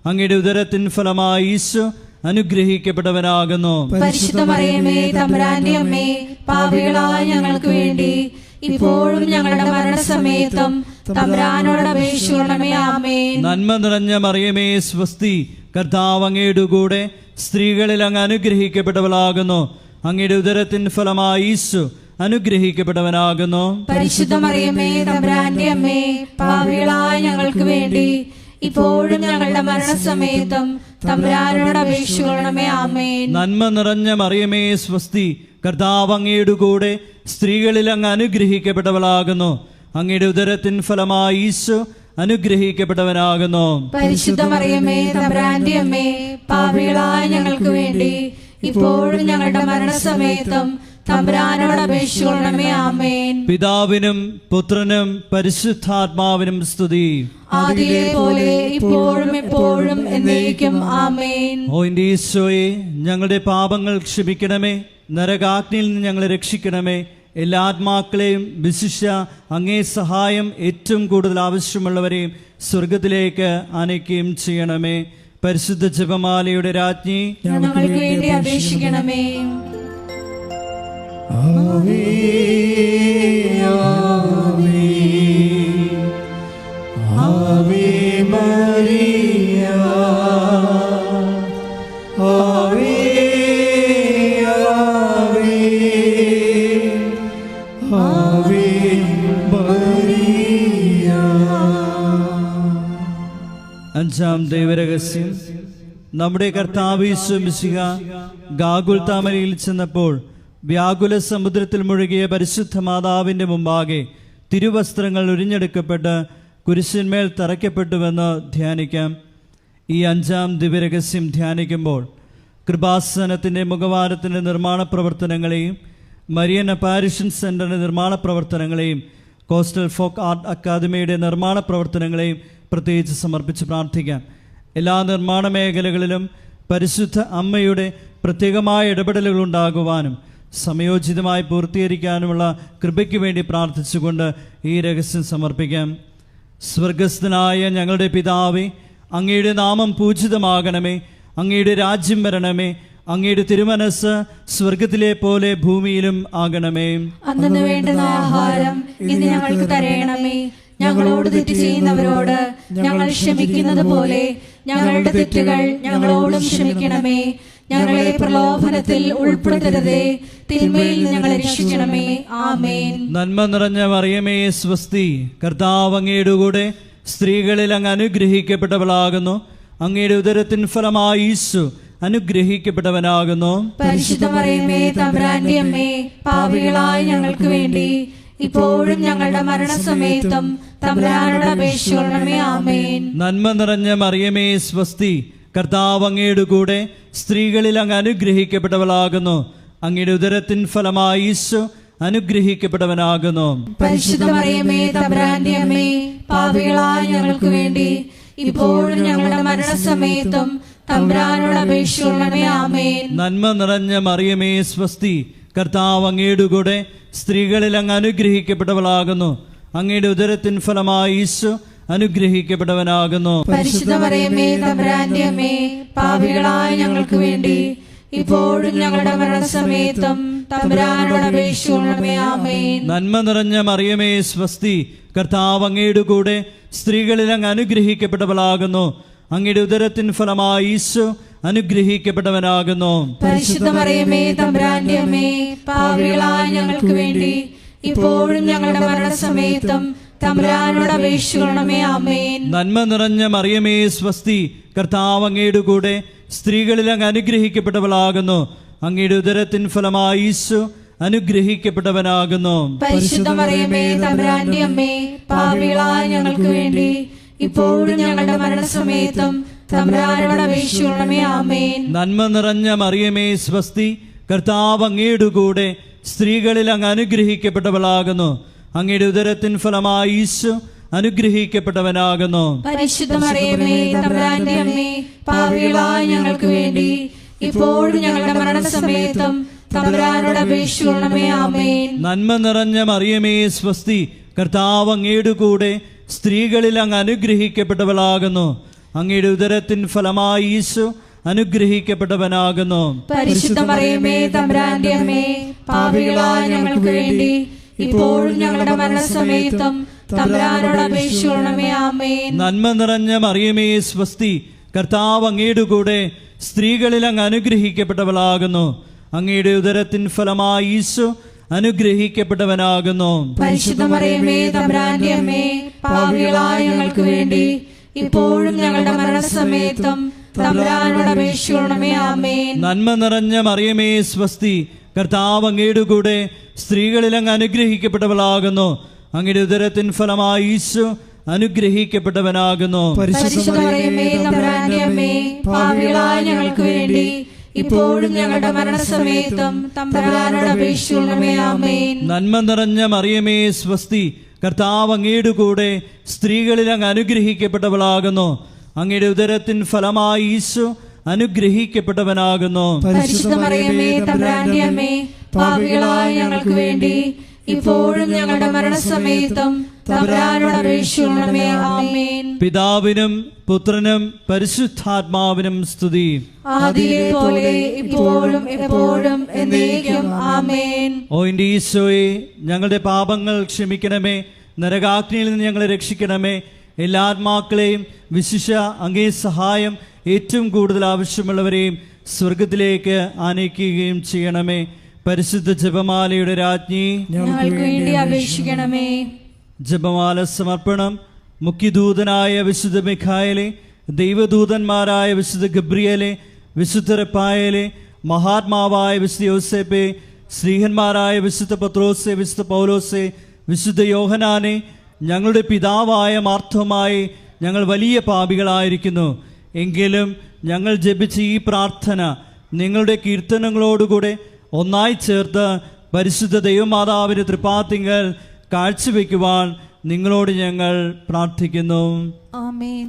അങ്ങയുടെ ഉദരത്തിൻ ഫലമായി ഈശോ അനുഗ്രഹിക്കപ്പെട്ടവനാകുന്നു. പരിശുദ്ധ മറിയമേ തമ്പുരാന്റെ അമ്മേ, പാപികളായ ഞങ്ങൾക്ക് വേണ്ടി ഇപ്പോഴും ഞങ്ങളുടെ മരണസമയത്തും തമ്പുരാനോട് അപേക്ഷിക്കണമേ. ആമേൻ. നന്മ നിറഞ്ഞ മറിയമേ സ്വസ്തി, കർത്താവ് അങ്ങയുടെ കൂടെ സ്ത്രീകളിൽ അങ്ങ് അനുഗ്രഹിക്കപ്പെട്ടവളാകുന്നു. അങ്ങയുടെ ഉദരത്തിൻ ഫലമായി ഈശോ അനുഗ്രഹിക്കപ്പെട്ടവനാകുന്നു. പരിശുദ്ധ മറിയമേ തമ്പുരാന്റെ അമ്മേ, പാപികളായ ഞങ്ങൾക്ക് വേണ്ടി ഇപ്പോഴും ഞങ്ങളുടെ മരണസമയത്തും തമ്പുരാനോട് അപേക്ഷിക്കണമേ. ആമേൻ. നന്മ നിറഞ്ഞ മറിയമേ സ്വസ്തി, കർത്താവ് അങ്ങയുടെ കൂടെ സ്ത്രീകളിൽ അങ്ങ് അനുഗ്രഹിക്കപ്പെട്ടവളാകുന്നു. അങ്ങയുടെ ഉദരത്തിൻ ഫലമായി ഈശോ അനുഗ്രഹിക്കപ്പെട്ടവനാകുന്നു. പരിശുദ്ധ മറിയമേ തമ്പുരാന്റെ അമ്മേ, പാപികളായ ഞങ്ങൾക്ക് വേണ്ടി ഇപ്പോഴും ഞങ്ങളുടെ മരണസമയത്തും തമ്പുരാനോട് അപേക്ഷിക്കണമേ. ആമേൻ. പിതാവിനും പുത്രനും പരിശുദ്ധാത്മാവിനും സ്തുതി. ആദിയിലെ പോലെ ഇപ്പോഴും എപ്പോഴും എന്നേക്കും. ആമേൻ. ഓ എൻ്റെ ഈശോയെ, ഞങ്ങളുടെ പാപങ്ങൾ ക്ഷമിക്കണമേ, നരകാഗ്നിയിൽ നിന്ന് ഞങ്ങളെ രക്ഷിക്കണമേ. എല്ലാ ആത്മാക്കളെയും വിശിഷ്യ അങ്ങേ സഹായം ഏറ്റവും കൂടുതൽ ആവശ്യമുള്ളവരെയും സ്വർഗത്തിലേക്ക് ആനയിക്കുകയും ചെയ്യണമേ. പരിശുദ്ധ ജപമാലയുടെ രാജ്ഞി, ഞങ്ങൾക്ക് വേണ്ടി അപേക്ഷിക്കണമേ. ആവേ ആവേ ആവേ മരിയ, ആവേ ആവേ ആവേ മരിയ. അഞ്ചാം ദൈവരഹസ്യം. നമ്മുടെ കർത്താവ് യേശു മിശിഹ ഗാഗുൽത്താമലയിൽ ചെന്നപ്പോൾ വ്യാകുല സമുദ്രത്തിൽ മുഴുകിയ പരിശുദ്ധ മാതാവിൻ്റെ മുമ്പാകെ തിരുവസ്ത്രങ്ങൾ ഉരിഞ്ഞെടുക്കപ്പെട്ട് കുരിശിന്മേൽ തറയ്ക്കപ്പെട്ടുവെന്ന് ധ്യാനിക്കാം. ഈ അഞ്ചാം ദിവ്യരഹസ്യം ധ്യാനിക്കുമ്പോൾ കൃപാസനത്തിൻ്റെ മുഖവാരത്തിൻ്റെ നിർമ്മാണ പ്രവർത്തനങ്ങളെയും മരിയൻ അപ്പാരിഷൻ സെൻ്ററിൻ്റെ നിർമ്മാണ പ്രവർത്തനങ്ങളെയും കോസ്റ്റൽ ഫോക്ക് ആർട്ട് അക്കാദമിയുടെ നിർമ്മാണ പ്രവർത്തനങ്ങളെയും പ്രത്യേകിച്ച് സമർപ്പിച്ച് പ്രാർത്ഥിക്കാം. എല്ലാ നിർമ്മാണ മേഖലകളിലും പരിശുദ്ധ അമ്മയുടെ പ്രത്യേകമായ ഇടപെടലുകൾ ഉണ്ടാകുവാനും സമയോചിതമായി പൂർത്തീകരിക്കാനുമുള്ള കൃപയ്ക്ക് വേണ്ടി പ്രാർത്ഥിച്ചുകൊണ്ട് ഈ രഹസ്യം സമർപ്പിക്കാം. സ്വർഗസ്ഥനായ ഞങ്ങളുടെ പിതാവേ, അങ്ങയുടെ നാമം പൂജിതമാകണമേ, അങ്ങയുടെ രാജ്യം വരണമേ, അങ്ങയുടെ തിരുമനസ് സ്വർഗത്തിലെ പോലെ ഭൂമിയിലും ആകണമേ. അന്നു വേണ്ടുന്ന ആഹാരം ഇന്ന് ഞങ്ങൾക്ക് തരയണമേ. ഞങ്ങളോട് തെറ്റ് ചെയ്യുന്നവരോട് ഞങ്ങൾ ക്ഷമിക്കുന്നത് പോലെ ഞങ്ങളുടെ തെറ്റുകൾ ഞങ്ങളോടും ക്ഷമിക്കണമേ. ഞങ്ങളെ പ്രലോഭനത്തിൽ ഉൾപ്പെടുത്തരുതേ, തിന്മയിൽ ഞങ്ങളെ രക്ഷിക്കണമേ. ആമേൻ. നന്മ നിറഞ്ഞ മറിയമേ സ്വസ്തി, കർത്താവ് അങ്ങയുടെ കൂടെ സ്ത്രീകളിൽ അങ്ങ് അനുഗ്രഹിക്കപ്പെട്ടവളാകുന്നു. അങ്ങയുടെ ഉദരത്തിൻ ഫലമായി ഈശോ അനുഗ്രഹിക്കപ്പെട്ടവനാകുന്നു. പരിശുദ്ധ മറിയമേ തമ്പുരാന്റെ അമ്മേ, പാപികളായ ഞങ്ങൾക്ക് വേണ്ടി ഇപ്പോഴും ഞങ്ങളുടെ മരണസമയത്തും തമ്പുരാനോട് അപേക്ഷിക്കണമേ. ആമേൻ. നന്മ നിറഞ്ഞ മറിയമേ സ്വസ്തി, കർത്താവ് അങ്ങയുടെ കൂടെ സ്ത്രീകളിൽ അങ്ങ് അനുഗ്രഹിക്കപ്പെട്ടവളാകുന്നു. അങ്ങയുടെ ഉദരത്തിൻ ഫലമായി ഈശോ അനുഗ്രഹിക്കപ്പെട്ടവനാകുന്നു. പരിശുദ്ധ മറിയമേ തമ്പുരാന്റെ അമ്മേ, പാപികളായ ഞങ്ങൾക്ക് വേണ്ടി ഇപ്പോഴും ഞങ്ങളുടെ മരണസമയത്തും തമ്പുരാനോട് അപേക്ഷിക്കണമേ. ആമേൻ. നന്മ നിറഞ്ഞ മറിയമേ സ്വസ്തി, കർത്താവ് അങ്ങയുടെ കൂടെ സ്ത്രീകളിൽ അങ്ങ് അനുഗ്രഹിക്കപ്പെട്ടവളാകുന്നു. അങ്ങയുടെ ഉദരത്തിൻ ഫലമായി ഈശോ അനുഗ്രഹിക്കപ്പെട്ടവനാകുന്നു. പരിശുദ്ധ മറിയമേ തമ്പുരാന്റെ അമ്മേ, പാപികളായ ഞങ്ങൾക്ക് വേണ്ടി ഇപ്പോഴും ഞങ്ങളുടെ മരണസമയത്തും തമ്പുരാനോട് അപേക്ഷിക്കണമേ. ആമേൻ. നന്മ നിറഞ്ഞ മറിയമേ സ്വസ്തി, കർത്താവ് അങ്ങയുടെ കൂടെ സ്ത്രീകളിൽ അങ്ങ് അനുഗ്രഹിക്കപ്പെട്ടവളാകുന്നു. അങ്ങയുടെ ഉദരത്തിൻ ഫലമായി ഈശോ അനുഗ്രഹിക്കപ്പെട്ടവനാകുന്നു. പരിശുദ്ധ മറിയമേ തമ്പുരാന്റെ അമ്മേ, പാപികളായ ഞങ്ങൾക്ക് വേണ്ടി ഇപ്പോഴും ഞങ്ങളുടെ മരണസമയത്തും തമ്പുരാനോട് അപേക്ഷിക്കണമേ. ആമേൻ. നന്മ നിറഞ്ഞ മറിയമേ സ്വസ്തി, കർത്താവ് അങ്ങയുടെ കൂടെ സ്ത്രീകളിൽ അങ്ങ് അനുഗ്രഹിക്കപ്പെട്ടവളാകുന്നു. അങ്ങയുടെ ഉദരത്തിൻ ഫലമായി ഈശോ അനുഗ്രഹിക്കപ്പെട്ടവനാകുന്നു. പരിശുദ്ധ മറിയമേ തമ്പുരാന്റെ അമ്മേ, പാപികളായ ഞങ്ങൾക്ക് വേണ്ടി ഇപ്പോഴും ഞങ്ങളുടെ മരണസമയത്തും തമ്പുരാനോട് അപേക്ഷിക്കണമേ. ആമേൻ. നന്മ നിറഞ്ഞ മറിയമേ സ്വസ്തി, കർത്താവ് അങ്ങയുടെ കൂടെ സ്ത്രീകളിൽ അങ്ങ് അനുഗ്രഹിക്കപ്പെട്ടവളാകുന്നു. അങ്ങയുടെ ഉദരത്തിൻ ഫലമായി ഈശോ അനുഗ്രഹിക്കപ്പെട്ടവനാകുന്നു. പരിശുദ്ധ മറിയമേ തമ്പുരാന്റെ അമ്മേ, പാപികളായ ഞങ്ങൾക്ക് വേണ്ടി ഇപ്പോഴും ഞങ്ങളുടെ മരണസമയത്തും തമ്പുരാനോട് അപേക്ഷിക്കണമേ. ആമേൻ. നന്മ നിറഞ്ഞ മറിയമേ സ്വസ്തി, കർത്താവ് അങ്ങയുടെ കൂടെ സ്ത്രീകളിൽ അങ്ങ് അനുഗ്രഹിക്കപ്പെട്ടവളാകുന്നു. അങ്ങയുടെ ഉദരത്തിൻ ഫലമായി ഈശോ അനുഗ്രഹിക്കപ്പെട്ടവനാകുന്നു. പരിശുദ്ധ മറിയമേ തമ്പുരാന്റെ അമ്മേ, പാപികളായ ഞങ്ങൾക്ക് വേണ്ടി ഇപ്പോഴും ഞങ്ങളുടെ മരണസമയത്തും തമ്പുരാനോട് അപേക്ഷിക്കണമേ. ആമേൻ. നന്മ നിറഞ്ഞ മറിയമേ സ്വസ്തി, കർത്താവ് അങ്ങയുടെ കൂടെ സ്ത്രീകളിൽ അങ്ങ് അനുഗ്രഹിക്കപ്പെട്ടവളാകുന്നു. അങ്ങയുടെ ഉദരത്തിൻ ഫലമായി ഈശോ അനുഗ്രഹിക്കപ്പെട്ടവനാകുന്നു. പരിശുദ്ധ മറിയമേ തമ്പുരാന്റെ അമ്മേ, പാപികളായ ഞങ്ങൾക്ക് വേണ്ടി ഇപ്പോഴും ഞങ്ങളുടെ മരണസമയത്തും തമ്പുരാനോട് അപേക്ഷിക്കണമേ. ആമേൻ. നന്മ നിറഞ്ഞ മറിയമേ സ്വസ്തി, കർത്താവ് അങ്ങയുടെ കൂടെ സ്ത്രീകളിൽ അങ്ങ് അനുഗ്രഹിക്കപ്പെട്ടവളാകുന്നു. അങ്ങയുടെ ഉദരത്തിൻ ഫലമായി ഈശോ അനുഗ്രഹിക്കപ്പെട്ടവനാകുന്നു. പരിശുദ്ധ മറിയമേ തമ്പുരാന്റെ അമ്മേ, പാപികളായ ഞങ്ങൾക്ക് വേണ്ടി ഇപ്പോഴും ഞങ്ങളുടെ മരണസമയത്തും തമ്പുരാനോട് അപേക്ഷിക്കണമേ. ആമേൻ. നന്മ നിറഞ്ഞ മറിയമേ സ്വസ്തി, കർത്താവ് അങ്ങയുടെ കൂടെ സ്ത്രീകളിൽ അങ്ങ് അനുഗ്രഹിക്കപ്പെട്ടവളാകുന്നു. അങ്ങയുടെ ഉദരത്തിൻ ഫലമായി ഈശോ അനുഗ്രഹിക്കപ്പെട്ടവനാകുന്നു. പരിശുദ്ധ മറിയമേ തമ്പുരാന്റെ അമ്മേ, പാപികളായ ഞങ്ങൾക്ക് വേണ്ടി ഇപ്പോഴും ഞങ്ങളുടെ മരണസമയത്തും തമ്പുരാനോട് അപേക്ഷിക്കണമേ. ആമേൻ. പിതാവിനും പുത്രനും പരിശുദ്ധാത്മാവിനും സ്തുതി. ആദിയിലെ പോലെ ഇപ്പോഴും എപ്പോഴും എന്നേക്കും. ആമേൻ. ഓ എൻ്റെ ഈശോയെ, ഞങ്ങളുടെ പാപങ്ങൾ ക്ഷമിക്കണമേ, നരകാഗ്നിയിൽ നിന്ന് ഞങ്ങളെ രക്ഷിക്കണമേ. എല്ലാ ആത്മാക്കളെയും വിശിഷ്യ അങ്ങേ സഹായം ഏറ്റവും കൂടുതൽ ആവശ്യമുള്ളവരെയും സ്വർഗത്തിലേക്ക് ആനയിക്കുകയും ചെയ്യണമേ. പരിശുദ്ധ ജപമാലയുടെ രാജ്ഞി, ഞങ്ങൾക്ക് വേണ്ടി അപേക്ഷിക്കണമേ. ജപമാല സമർപ്പണം. മുഖ്യദൂതനായ വിശുദ്ധ മിഖായേലെ, ദൈവദൂതന്മാരായ വിശുദ്ധ ഗബ്രിയേലെ, വിശുദ്ധ റഫായേലെ, മഹാത്മാവായ വിശുദ്ധ യോസേപ്പെ, ശ്രീഹന്മാരായ വിശുദ്ധ പത്രോസെ, വിശുദ്ധ പൗലോസെ, വിശുദ്ധ യോഹനാനെ, ഞങ്ങളുടെ പിതാവായ മാർത്തോമായി, ഞങ്ങൾ വലിയ പാപികളായിരിക്കുന്നു. എങ്കിലും ഞങ്ങൾ ജപിച്ച ഈ പ്രാർത്ഥന നിങ്ങളുടെ കീർത്തനങ്ങളോടുകൂടെ ഒന്നായി ചേർത്ത് പരിശുദ്ധ ദൈവമാതാവിൻ്റെ തൃപ്പാത്തിങ്കൽ കാഴ്ചവെക്കുവാൻ നിങ്ങളോട് ഞങ്ങൾ പ്രാർത്ഥിക്കുന്നു. ആമേൻ.